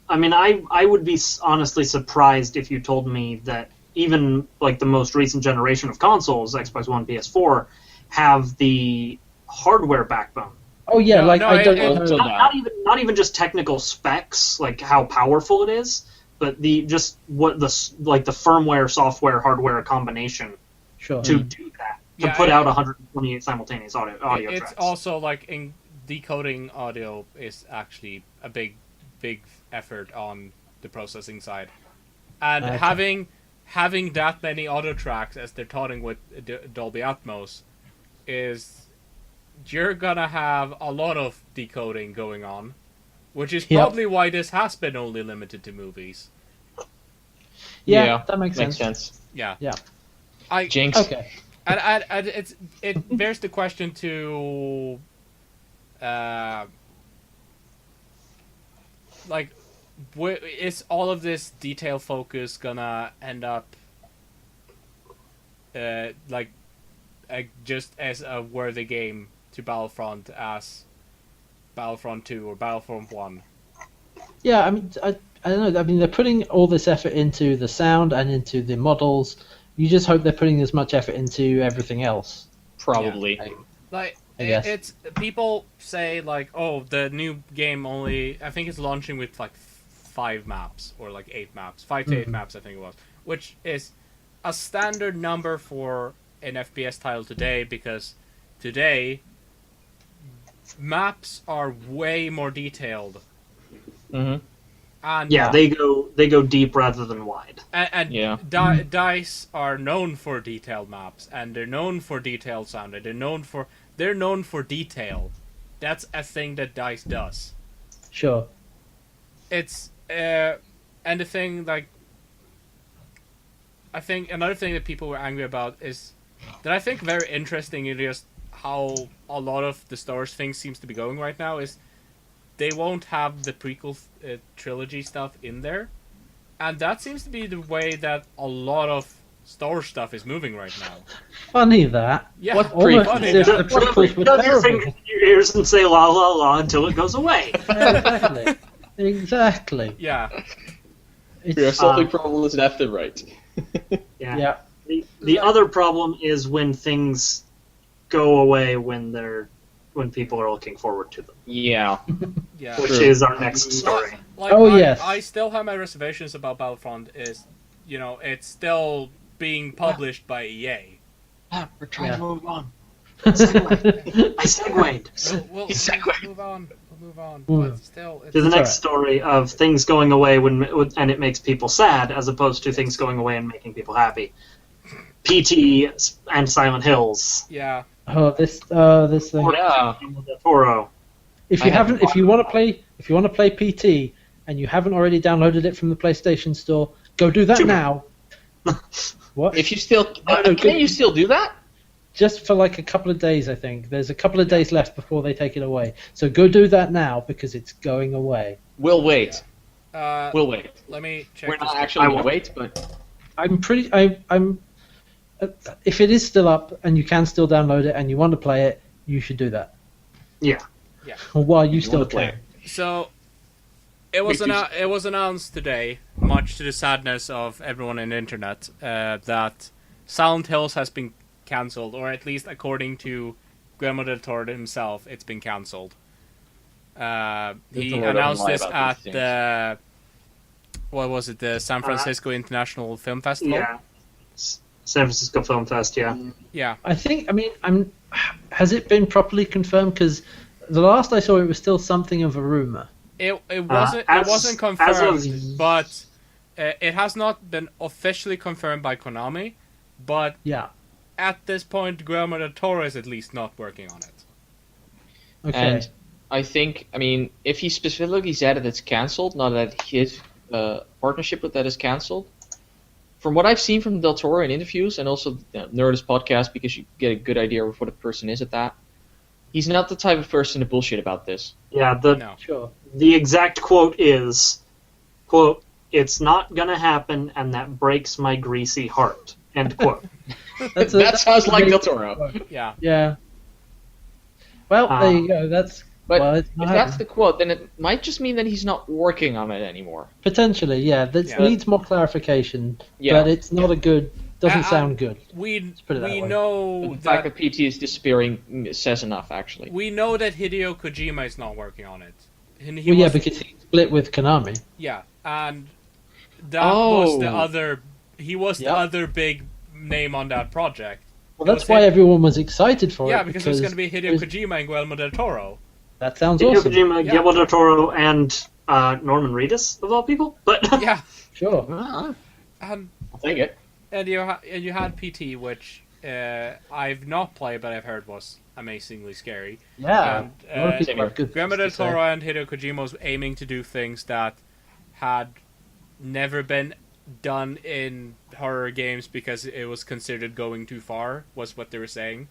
I mean, I would be honestly surprised if you told me that even like the most recent generation of consoles, Xbox One, PS4, have the hardware backbone. Oh yeah, No, like no, I don't it- know. Not even just technical specs, like how powerful it is, but the firmware, software, hardware combination Sure. to do that, to Yeah, put out 128 simultaneous audio it's tracks. also like in decoding audio is actually a big effort on the processing side, and Okay. having that many audio tracks as they're touting with Dolby Atmos is you're gonna have a lot of decoding going on, which is probably why this has been only limited to movies. Yeah, that makes sense. Yeah. Yeah. Jinx. Okay. And it bears the question to, is all of this detail focus gonna end up, just as a worthy game to Battlefront as Battlefront 2 or Battlefront 1? Yeah, I mean, I don't know. I mean, they're putting all this effort into the sound and into the models. You just hope they're putting as much effort into everything else. Probably. Like, I guess. it's people say like, oh, the new game only. I think it's launching with like 5 maps or like 8 maps, 5 to 8 maps, I think it was, which is a standard number for an FPS title today, because today maps are way more detailed. Mm-hmm. And Yeah, they go deep rather than wide. and Yeah. DICE are known for detailed maps, and they're known for detailed sound, and they're known for detail. That's a thing that DICE does. Sure. It's and the thing, like, I think another thing that people were angry about is that I think very interesting is just how a lot of the Star Wars things seems to be going right now is they won't have the prequel trilogy stuff in there, and that seems to be the way that a lot of Star Wars stuff is moving right now. Funny that. Yeah, What Almost funny as if that. the prequels were Shove your terrible. finger in your ears and say la la la until it goes away. Exactly. Exactly. Yeah, It's, We are solving problems left and right. yeah. The other problem is when things go away when people are looking forward to them, Yeah. yeah. which True. is our next story. Like, Oh, yes. I still have my reservations about Battlefront. Is it's still being published by EA. We're trying Yeah. to move on. I segued. We'll Segue. move on. We'll move on. Mm. But still, To the it's, next story of things going away and it makes people sad, as opposed to things going away and making people happy. PT and Silent Hills. yeah. Oh, this thing. Yeah. Del Toro. If I you want to play PT and you haven't already downloaded it from the PlayStation Store, go do that now. What? If you still... no, can you still do that? Just for like a couple of days, I think. There's a couple of days left before they take it away. So go do that now because it's going away. We'll wait. We'll wait. Let me check. We're not actually going to wait, but I'm. If it is still up and you can still download it and you want to play it, you should do that. Yeah. While you still can. So, it was announced today, much to the sadness of everyone on the internet, that Silent Hills has been cancelled, or at least according to Guillermo del Toro himself, it's been cancelled. He announced this at the the San Francisco International Film Festival? Yeah. San Francisco Film Fest, yeah. Yeah. Has it been properly confirmed? Because the last I saw, it was still something of a rumor. It wasn't confirmed, but it has not been officially confirmed by Konami. But yeah, at this point, Guillermo del Toro is at least not working on it. Okay. And I think, if he specifically said that it's cancelled, not that his partnership with that is cancelled, from what I've seen from Del Toro in interviews and also Nerdist podcast, because you get a good idea of what a person is at that, he's not the type of person to bullshit about this. Yeah, Sure. The exact quote is, quote, "It's not gonna happen, and that breaks my greasy heart." End quote. That sounds like Del Toro. Yeah. Yeah. Well, there you go. But if that's the quote, then it might just mean that he's not working on it anymore. Potentially, yeah. That needs more clarification, but it's not a good. Doesn't sound good. We know the fact that PT is disappearing says enough, actually. We know that Hideo Kojima is not working on it. And because he split with Konami. Yeah, and that was the other. He was the other big name on that project. Well, that's why everyone was excited for it. Yeah, because it's going to be Hideo Kojima and Guillermo del Toro. That sounds awesome. Hideo Kojima, Guillermo del Toro, and Norman Reedus, of all people. But yeah, sure. I'll take it. And you had PT, which I've not played, but I've heard was amazingly scary. Yeah. And Guillermo del Toro and Hideo Kojima was aiming to do things that had never been done in horror games because it was considered going too far, was what they were saying.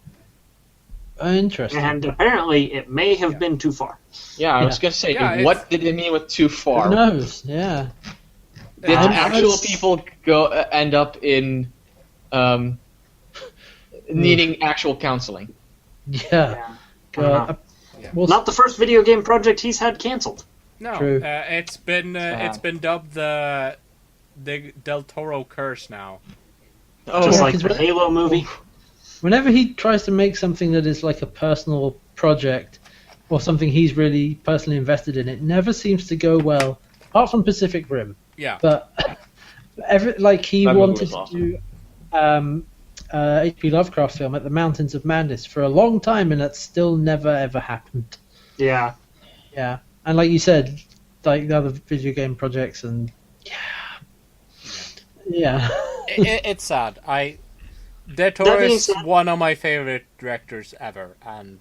Interesting. And apparently it may have been too far. Yeah, I was going to say, what did it mean with too far? Who knows? Yeah. Did actual people end up in needing actual counseling? Yeah. Not the first video game project he's had canceled. No, True. It's been dubbed the Del Toro curse now. Just like the Halo movie. Whenever he tries to make something that is like a personal project or something he's really personally invested in, it never seems to go well, apart from Pacific Rim. Yeah. But he wanted to do H.P. Lovecraft film at the Mountains of Madness for a long time, and that's still never ever happened. Yeah. Yeah. And like you said, like the other video game projects, and yeah. It's sad. Del Toro is one of my favorite directors ever, and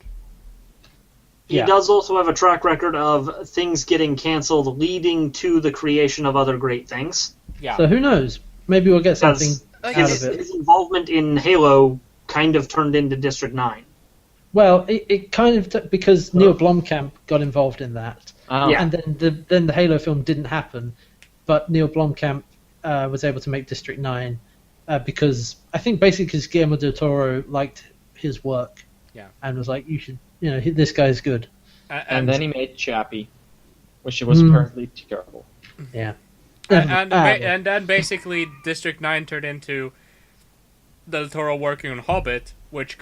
he does also have a track record of things getting canceled, leading to the creation of other great things. Yeah. So who knows? Maybe we'll get something out of it. His involvement in Halo kind of turned into District 9. Well, it kind of because Neil Blomkamp got involved in that, and then the Halo film didn't happen, but Neil Blomkamp was able to make District 9 because I think basically because Guillermo del Toro liked his work, and was like, you should, this guy's good. And then he made Chappie, which was apparently terrible. Yeah. And then basically District 9 turned into Del Toro working on Hobbit, which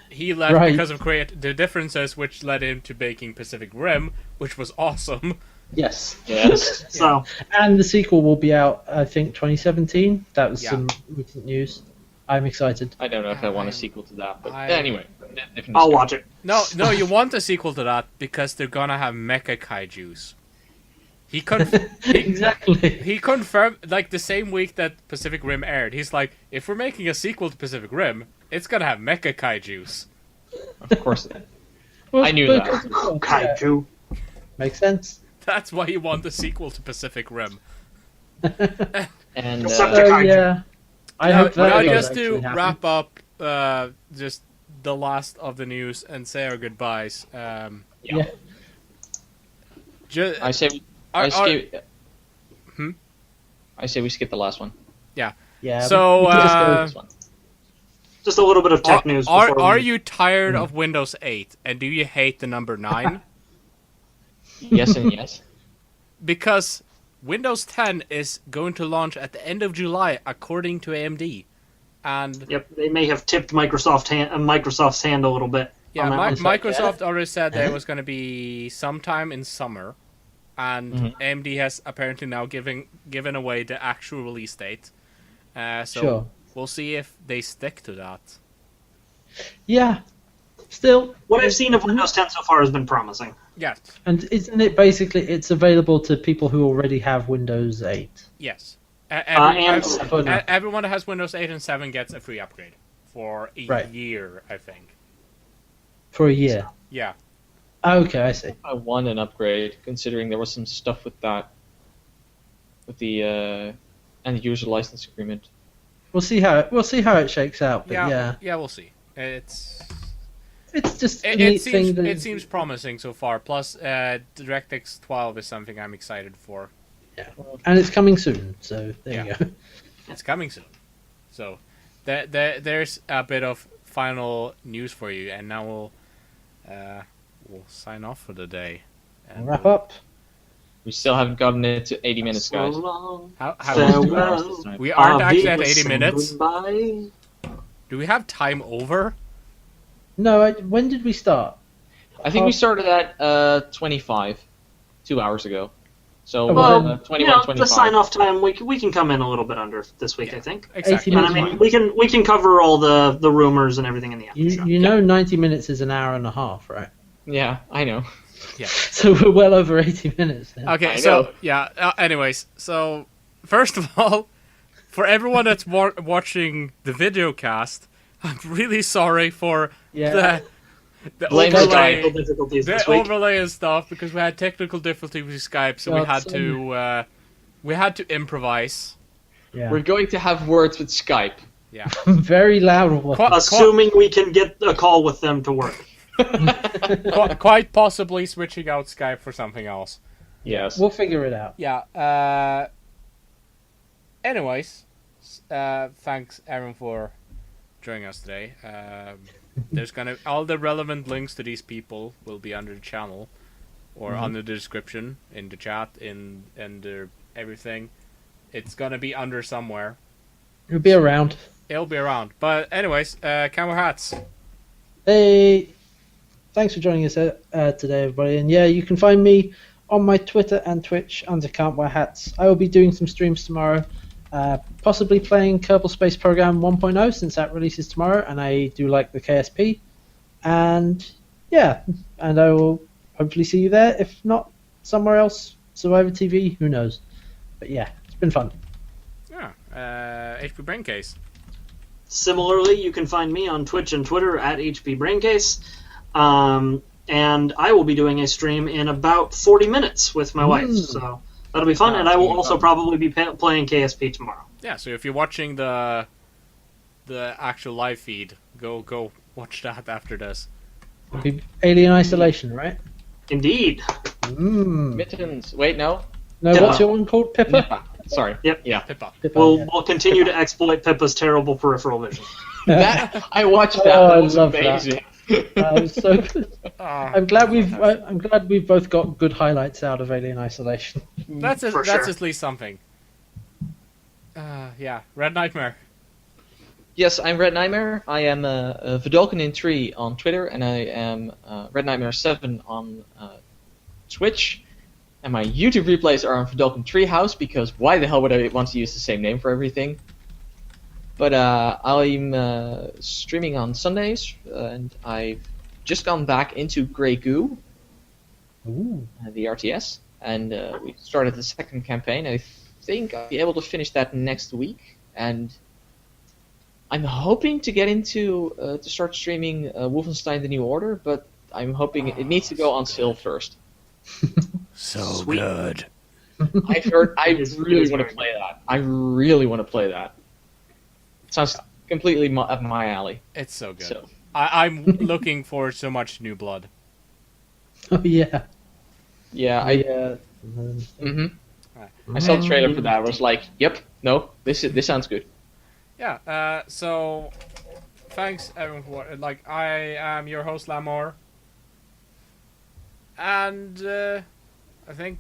he left because of the differences, which led him to making Pacific Rim, which was awesome. Yes. So, and the sequel will be out, I think, 2017. That was some recent news. I'm excited. I don't know if I want a sequel to that, but anyway. I'll watch it. No, you want a sequel to that because they're gonna have mecha kaijus. Exactly. He confirmed, like, the same week that Pacific Rim aired. He's like, if we're making a sequel to Pacific Rim, it's gonna have mecha kaijus. Of course. I knew that. Kaiju. Makes sense. That's why you want a sequel to Pacific Rim. And I hope that now does just to actually happen. wrap up, just the last of the news and say our goodbyes. I say I skip. Hmm? I say we skip the last one. Yeah. Yeah. So, we can just go with This one. Just a little bit of tech news. Are you tired of Windows 8 and do you hate the number 9? Yes and yes. Because Windows 10 is going to launch at the end of July, according to AMD. And Yep, they may have tipped Microsoft's hand a little bit. yeah, on that one. Microsoft already said that it was going to be sometime in summer, and AMD has apparently now given away the actual release date. So Sure. we'll see if they stick to that. Yeah. Still, What I've seen of Windows 10 so far has been promising. Yes, and isn't it basically it's available to people who already have Windows 8? yes. And Everyone that has Windows 8 and 7 gets a free upgrade for a year, I think. For a year. Yeah. Okay, I see. I want an upgrade, considering there was some stuff with that, with the end user license agreement. We'll see how it shakes out. But yeah, we'll see. It's just a neat thing. It seems promising so far. Plus, DirectX 12 is something I'm excited for. Yeah, and it's coming soon. So there you go. It's coming soon. So there's a bit of final news for you, and now we'll sign off for the day. And Wrap up. We still haven't gotten it to 80 minutes, guys. How Farewell. we aren't actually at Avita 80 minutes. Goodbye. Do we have time over? No, when did we start? I think we started at 25, 2 hours ago. So Well, 21, the 25. sign-off time, we can come in a little bit under this week, I think. Exactly. 80 And I minutes. mean, we can cover all the rumors and everything in the after show. You know, 90 minutes is an hour and a half, right? Yeah, I know. Yeah. So we're well over 80 minutes now. Okay, I so know. yeah. Anyways, so first of all, for everyone that's watching the video cast, I'm really sorry for Yeah. the Blame the overlay, Technical difficulties this week. overlay and stuff because we had technical difficulty with Skype, so we had to improvise. Yeah. We're going to have words with Skype. Yeah. Very loud one. Assuming we can get a call with them to work. Quite possibly switching out Skype for something else. Yes. We'll figure it out. Yeah. Anyways, thanks everyone for joining us today. There's all the relevant links to these people will be under the channel, or under the description, in the chat, under everything. It's gonna be under somewhere. It'll be around. It'll be around. But anyways, Camo Hats. Hey, thanks for joining us today, everybody. And yeah, you can find me on my Twitter and Twitch under Can't Wear Hats. I will be doing some streams tomorrow, possibly playing Kerbal Space Program 1.0 since that releases tomorrow, and I do like the KSP. And yeah, and I will hopefully see you there. If not, somewhere else, Survivor TV, who knows. But yeah, it's been fun. Yeah. HP Braincase. Similarly, you can find me on Twitch and Twitter at HP Braincase. And I will be doing a stream in about 40 minutes with my wife, so that'll be fun. And I will also probably be playing KSP tomorrow. Yeah, so if you're watching the actual live feed, go watch that after this. Alien Isolation, right? Indeed. Mittens. Wait, no. No, Pippa. what's your one called? Pippa? Nippa. Sorry. Yep. Yeah. Pippa. Pippa, We'll yeah. we'll continue to exploit Pippa's terrible peripheral vision. That I watched that. Oh, That I was love amazing. That was so good. Ah, I'm glad we've both got good highlights out of Alien Isolation. that's For that's sure. at least something. Yeah, Red Nightmare. Yes, I'm Red Nightmare. I am Vidalkanin3 on Twitter, and I am Red Nightmare 7 on Twitch. And my YouTube replays are on Vidalkan Treehouse, because why the hell would I want to use the same name for everything? But I'm streaming on Sundays, and I've just gone back into Grey Goo, Ooh. the RTS, and we started the second campaign. I think I'll be able to finish that next week, and I'm hoping to get into to start streaming Wolfenstein: The New Order, but I'm hoping it needs to go on sale first. So Sweet. good. I've heard. I It is really want very to play that. I really want to play that. It sounds completely up my alley. It's so good. So I'm looking for so much new blood. Oh yeah. yeah, Mm-hmm. I saw the trailer for that. I was like, "Yep, no, this sounds good." Yeah. So, thanks everyone for like. I am your host Lamore, and I think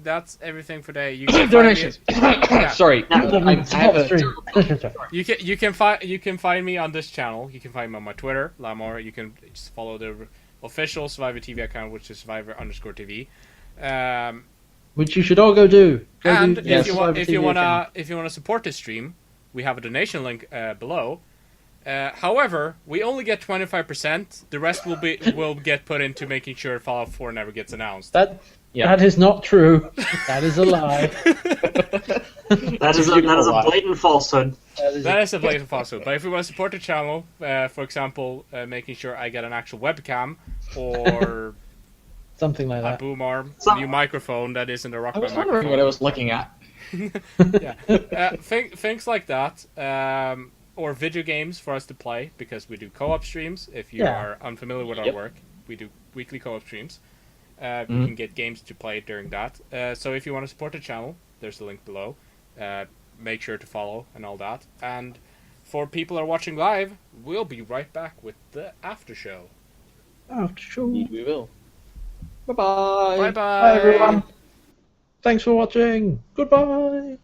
that's everything for today. You can Donations. Sorry, You can find me on this channel. You can find me on my Twitter, Lamore. You can just follow the official Survivor TV account, which is Survivor_TV. Which you should all go do. If you wanna support this stream, we have a donation link below. However, we only get 25%. The rest will get put into making sure Fallout 4 never gets announced. That is not true. That is a lie. That is a blatant falsehood. That is a blatant falsehood. But if you want to support the channel, for example, making sure I get an actual webcam or something like that, a boom arm, new microphone that isn't a rock band microphone. I was wondering what I was looking at. Yeah, things like that, or video games for us to play because we do co-op streams. If you are unfamiliar with our work, we do weekly co-op streams. You can get games to play during that. So if you want to support the channel, there's a link below. Make sure to follow and all that. And for people that are watching live, we'll be right back with the after show. After show. We will. Bye-bye. Bye-bye. Bye, everyone. Thanks for watching. Goodbye.